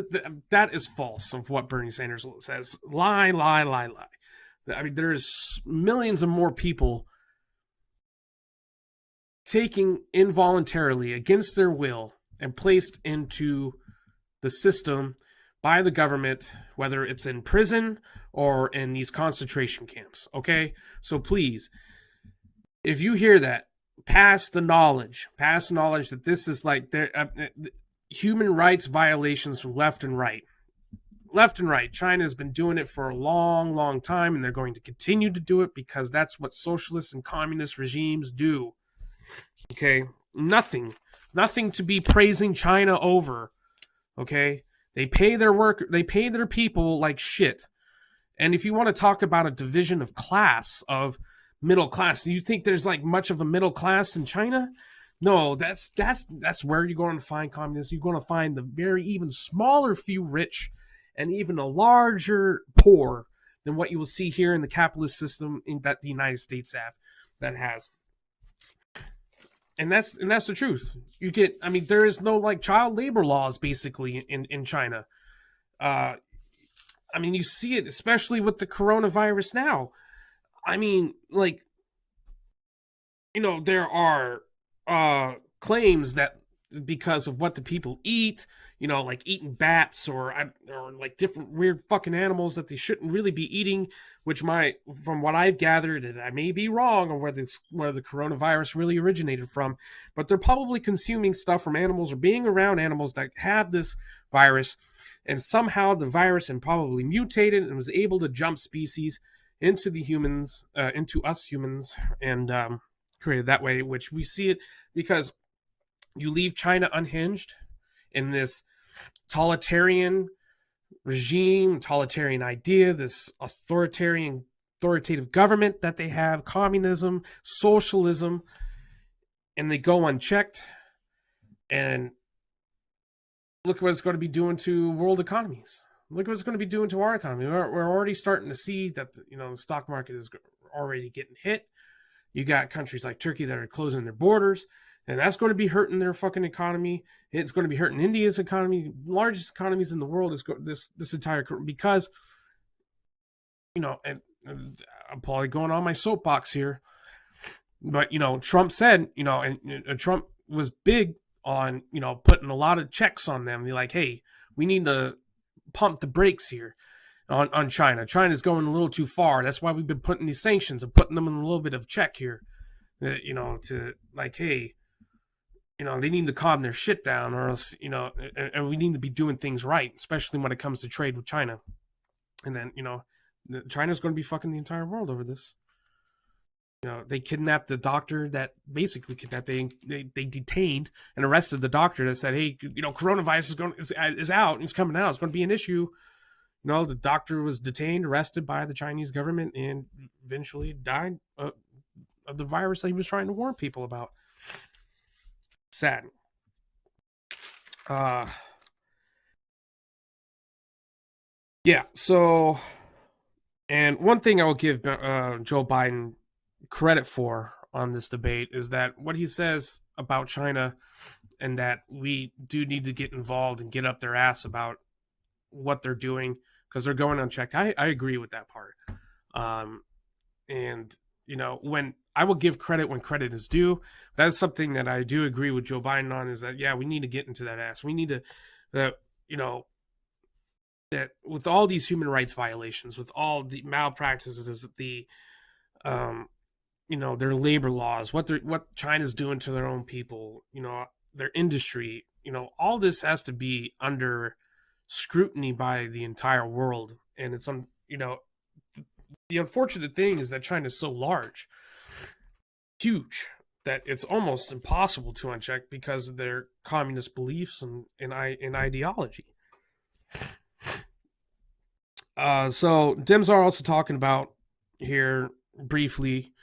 that is false of what Bernie Sanders says. Lie. I mean, there's millions of more people taken involuntarily against their will and placed into the system by the government, whether it's in prison or in these concentration camps. Okay? So please, if you hear that, pass the knowledge that this is human rights violations from left and right. China has been doing it for a long, long time, and they're going to continue to do it because that's what socialist and communist regimes do. Okay? Nothing to be praising China over. Okay? They pay their people like shit. And if you want to talk about a division of class, of middle class, do you think there's much of a middle class in China? No, that's where you're going to find communists. You're going to find the very even smaller few rich and even a larger poor than what you will see here in the capitalist system that the United States has. And that's the truth. There is no child labor laws basically in China. You see it especially with the coronavirus now. There are claims that because of what the people eat, eating bats or different weird fucking animals that they shouldn't really be eating, which from what I've gathered, and I may be wrong on where the coronavirus really originated from, but they're probably consuming stuff from animals or being around animals that have this virus, and somehow the virus and probably mutated and was able to jump species into the humans, into us humans, and created that way, which we see it because you leave China unhinged in this totalitarian regime, totalitarian idea, this authoritative government that they have, communism, socialism, and they go unchecked. And look what it's going to be doing to world economies. Look what it's going to be doing to our economy. We're already starting to see that the stock market is already getting hit. You got countries like Turkey that are closing their borders, and that's going to be hurting their fucking economy. It's going to be hurting India's economy. Largest economies in the world is this entire, because and I'm probably going on my soapbox here, but Trump said, and Trump was big on putting a lot of checks on them. They're like, hey, we need to pump the brakes here on China. China's going a little too far. That's why we've been putting these sanctions and putting them in a little bit of check here. To hey, they need to calm their shit down, or else, and we need to be doing things right, especially when it comes to trade with China. And then, China's going to be fucking the entire world over this. They kidnapped the doctor that basically kidnapped. They detained and arrested the doctor that said, hey, coronavirus is out. It's coming out. It's going to be an issue. The doctor was detained, arrested by the Chinese government, and eventually died of the virus that he was trying to warn people about. Sad. Yeah, so, and one thing I will give Joe Biden credit for on this debate is that what he says about China, and that we do need to get involved and get up their ass about what they're doing because they're going unchecked. I agree with that part. And when I will give credit when credit is due. That's something that I do agree with Joe Biden on, is that, yeah, we need to get into that ass. We need to, that with all these human rights violations, with all the malpractices, the, their labor laws, what China's doing to their own people, their industry, all this has to be under scrutiny by the entire world. And it's the unfortunate thing is that China is so large, huge, that it's almost impossible to uncheck because of their communist beliefs and ideology. So Dems are also talking about here briefly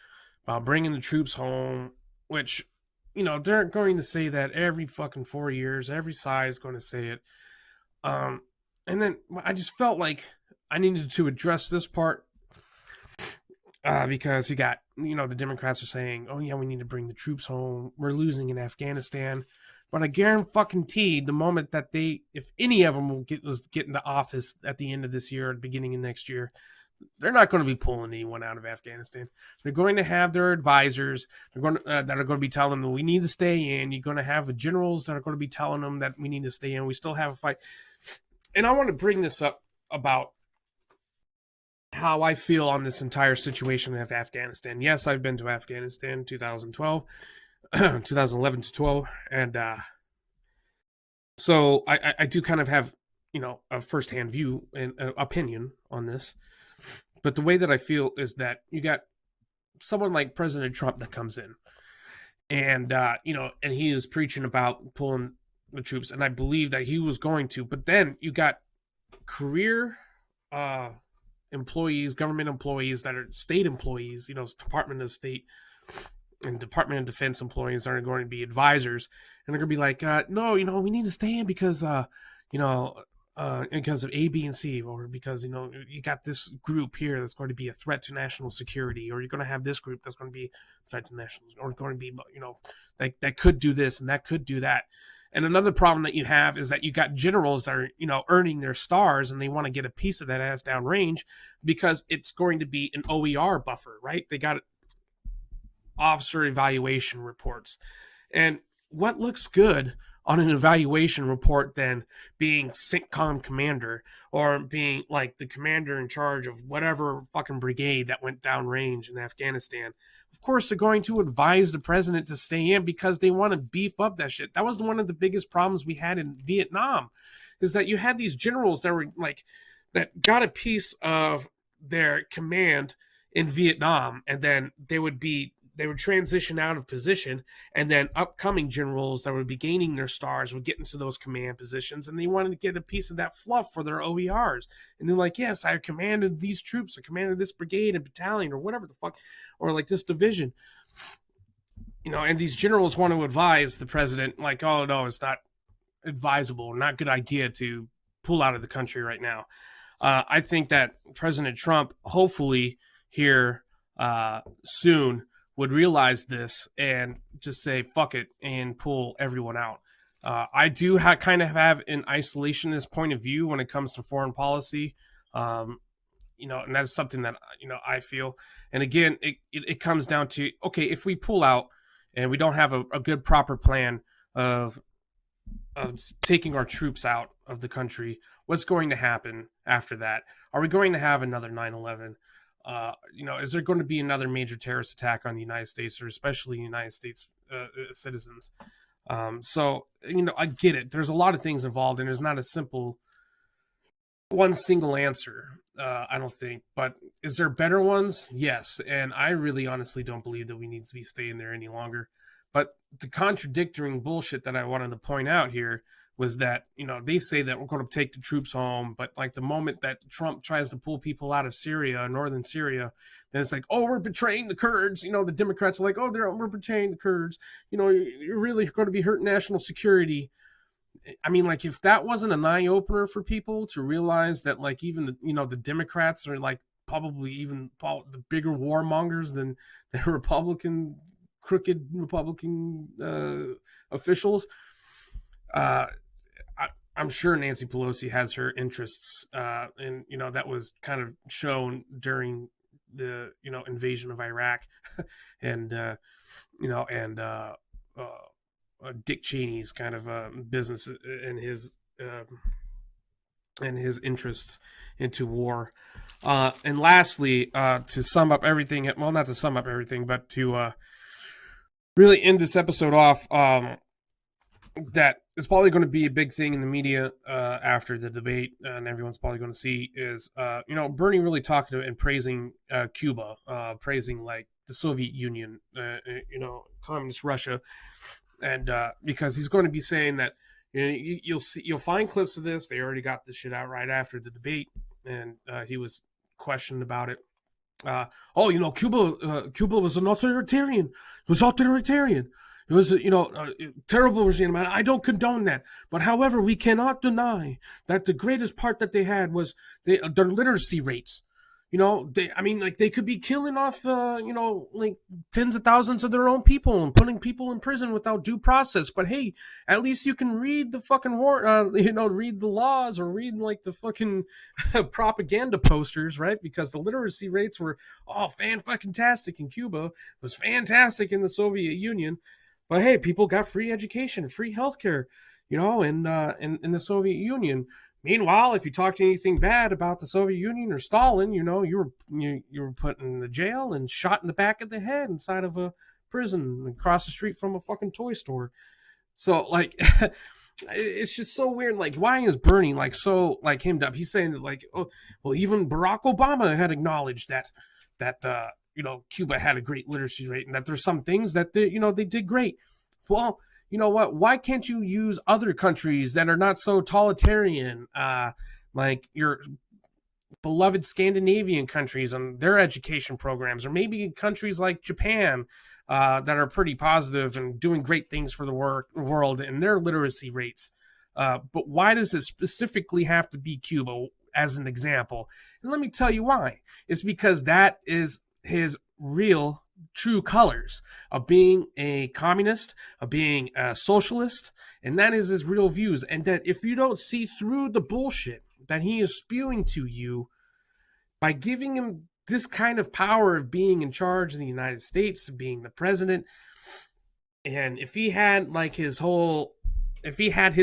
about bringing the troops home, which, they're going to say that every fucking 4 years. Every side is going to say it. And then I just felt like I needed to address this part because you got, the Democrats are saying, oh yeah, we need to bring the troops home. We're losing in Afghanistan. But I guarantee the moment that if any of them will get into office at the end of this year or the beginning of next year, they're not going to be pulling anyone out of Afghanistan. They're going to have their advisors that are going to be telling them we need to stay in. You're going to have the generals that are going to be telling them that we need to stay in. We still have a fight. And I want to bring this up about how I feel on this entire situation of Afghanistan. Yes, I've been to Afghanistan 2011 to 12. And so I do kind of have, a firsthand view and opinion on this. But the way that I feel is that you got someone like President Trump that comes in and, and he is preaching about pulling the troops. And I believe that he was going to. But then you got career employees, government employees that are state employees, Department of State and Department of Defense employees are going to be advisors. And they're going to be like, no, we need to stay in because, because of A, B, and C, or because, you got this group here that's going to be a threat to national security, or you're going to have this group that's going to be a threat to national, or going to be, that could do this and that could do that. And another problem that you have is that you got generals that are, earning their stars and they want to get a piece of that ass downrange because it's going to be an OER buffer, right? They got officer evaluation reports. And what looks good on an evaluation report than being CENTCOM commander or being like the commander in charge of whatever fucking brigade that went downrange in Afghanistan? Of course, they're going to advise the president to stay in because they want to beef up that shit. That was one of the biggest problems we had in Vietnam, is that you had these generals that were like, that got a piece of their command in Vietnam, and then they would transition out of position, and then upcoming generals that would be gaining their stars would get into those command positions, and they wanted to get a piece of that fluff for their OERs. And they're like, yes, I commanded these troops, I commanded this brigade and battalion or whatever the fuck, or like this division. And these generals want to advise the president like, oh no, it's not advisable, not a good idea to pull out of the country right now. I think that President Trump, hopefully here soon, would realize this and just say fuck it and pull everyone out. I do kind of have an isolationist point of view when it comes to foreign policy, and that's something that I feel. And again, it comes down to, okay, if we pull out and we don't have a good proper plan of taking our troops out of the country, what's going to happen after that? Are we going to have another 9/11? Is there going to be another major terrorist attack on the United States, or especially United States citizens? So I get it. There's a lot of things involved, and there's not a simple one single answer, I don't think. But is there better ones? Yes. And I really honestly don't believe that we need to be staying there any longer. But the contradicting bullshit that I wanted to point out here was that, they say that we're going to take the troops home, but like the moment that Trump tries to pull people out of Syria, northern Syria, then it's like, oh, we're betraying the Kurds. The Democrats are like, oh, we're betraying the Kurds. You're really going to be hurting national security. I mean, like, if that wasn't an eye opener for people to realize that, like, even the Democrats are like probably even the bigger warmongers than the crooked Republican officials. I'm sure Nancy Pelosi has her interests, and that was kind of shown during the invasion of Iraq, and Dick Cheney's kind of business and his interests into war. And lastly, to sum up everything, well, not to sum up everything, but to really end this episode off, that is probably going to be a big thing in the media after the debate, and everyone's probably going to see is, Bernie really talking to and praising Cuba, praising like the Soviet Union, communist Russia, and because he's going to be saying that you'll find clips of this. They already got this shit out right after the debate, and he was questioned about it. Cuba was an authoritarian. It was authoritarian. It was a terrible regime. And I don't condone that. But however, we cannot deny that the greatest part that they had was their literacy rates. They could be killing off, like tens of thousands of their own people and putting people in prison without due process. But hey, at least you can read the fucking read the laws or read like the fucking propaganda posters, right? Because the literacy rates were fan-fucking-tastic in Cuba. It was fantastic in the Soviet Union. But hey, people got free education, free healthcare, in the Soviet Union. Meanwhile, if you talked anything bad about the Soviet Union or Stalin, you were put in the jail and shot in the back of the head inside of a prison across the street from a fucking toy store. So like, it's just so weird. Like, why is Bernie like so like hemmed up? He's saying that like, oh, well, even Barack Obama had acknowledged that Cuba had a great literacy rate and that there's some things that they did great. Well, you know what? Why can't you use other countries that are not so totalitarian, like your beloved Scandinavian countries and their education programs, or maybe countries like Japan that are pretty positive and doing great things for the world and their literacy rates? But why does it specifically have to be Cuba as an example? And let me tell you why. It's because that is his real true colors of being a communist, of being a socialist, and that is his real views. And that if you don't see through the bullshit that he is spewing to you by giving him this kind of power of being in charge of the United States, of being the president, and if he had his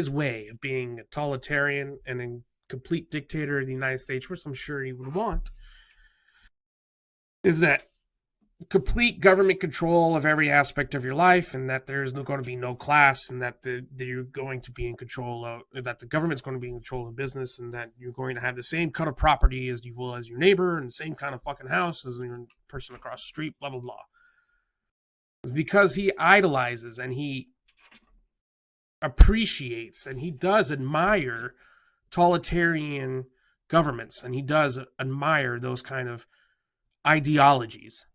way of being a totalitarian and a complete dictator of the United States, which I'm sure he would want, is that complete government control of every aspect of your life, and that there's going to be no class, and that you're going to be in control of, that the government's going to be in control of business, and that you're going to have the same kind of property as you will as your neighbor, and the same kind of fucking house as your person across the street, blah, blah, blah. It's because he idolizes and he appreciates and he does admire totalitarian governments, and he does admire those kind of ideologies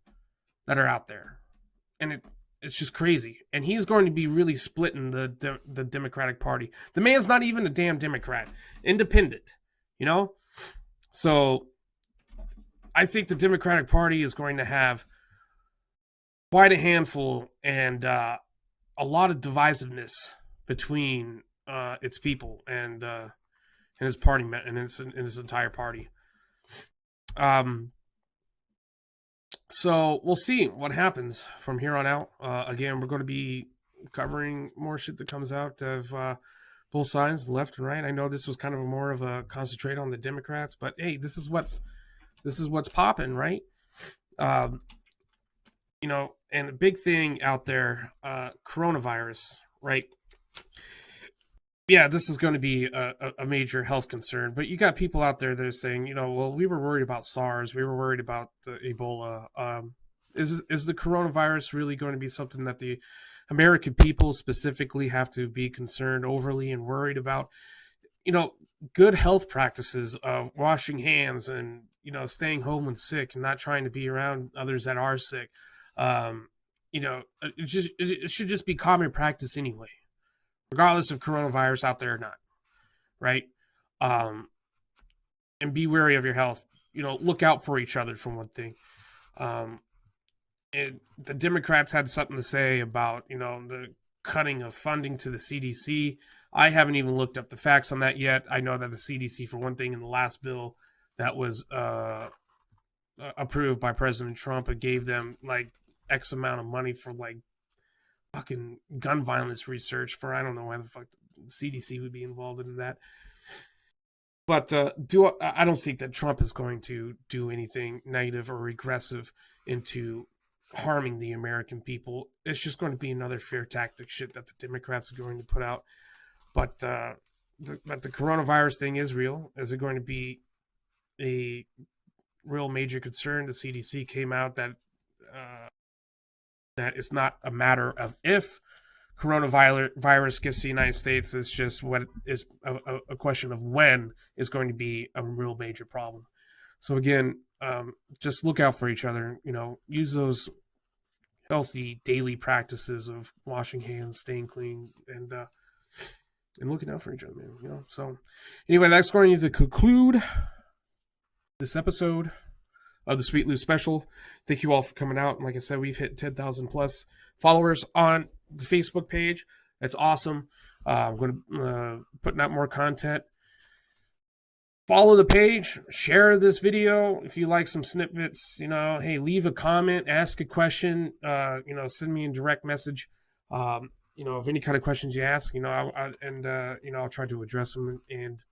that are out there, and it's just crazy. And he's going to be really splitting the Democratic Party. The man's not even a damn Democrat, independent, So I think the Democratic Party is going to have quite a handful and a lot of divisiveness between its people and his party and his entire party. So we'll see what happens from here on out. Again, we're going to be covering more shit that comes out of both sides, left and right. I know this was kind of more of a concentrate on the Democrats, but hey, this is what's popping, right? And the big thing out there, coronavirus, right? Yeah, this is going to be a major health concern, but you got people out there that are saying, well, we were worried about SARS, we were worried about the Ebola. Is the coronavirus really going to be something that the American people specifically have to be concerned overly and worried about? Good health practices of washing hands and, staying home when sick and not trying to be around others that are sick. It should just be common practice anyway, regardless of coronavirus out there or not, right? And be wary of your health. Look out for each other, for one thing. And the Democrats had something to say about, the cutting of funding to the CDC. I haven't even looked up the facts on that yet. I know that the CDC, for one thing, in the last bill that was approved by President Trump, it gave them like X amount of money for like fucking gun violence research. For I don't know why the fuck the CDC would be involved in that. But I don't think that Trump is going to do anything negative or regressive into harming the American people. It's just going to be another fear tactic shit that the Democrats are going to put out. But the coronavirus thing is real. Is it going to be a real major concern? The CDC came out that it's not a matter of if coronavirus gets to the United States. It's just what is a question of when is going to be a real major problem. So again, just look out for each other. Use those healthy daily practices of washing hands, staying clean, and looking out for each other, man. So anyway, that's going to conclude this episode of the Sweet Lou Special. Thank you all for coming out. And like I said, we've hit 10,000 plus followers on the Facebook page. That's awesome. I'm going to putting out more content. Follow the page, share this video if you like some snippets. Hey, leave a comment, ask a question. Send me a direct message. Of any kind of questions you ask. I'll try to address them. And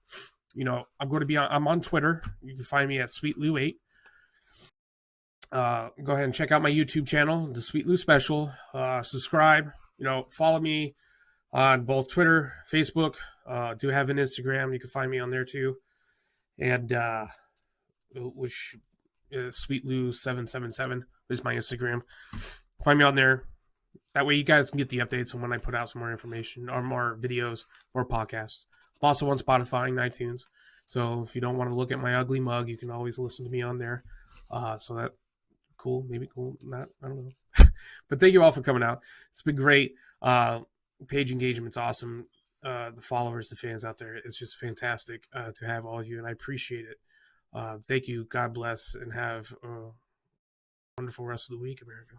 I'm on Twitter. You can find me at SweetLou8. Go ahead and check out my YouTube channel, the Sweet Lou Special. Subscribe. Follow me on both Twitter, Facebook. Do have an Instagram. You can find me on there too. And which is Sweet Lou 777 is my Instagram. Find me on there. That way you guys can get the updates on when I put out some more information or more videos, more podcasts. I'm also on Spotify and iTunes. So if you don't want to look at my ugly mug, you can always listen to me on there. So that cool, maybe cool, not, I don't know. But thank you all for coming out. It's been great. Page engagement's awesome. The followers, the fans out there, it's just fantastic to have all of you, and I appreciate it. Thank you. God bless, and have a wonderful rest of the week, America.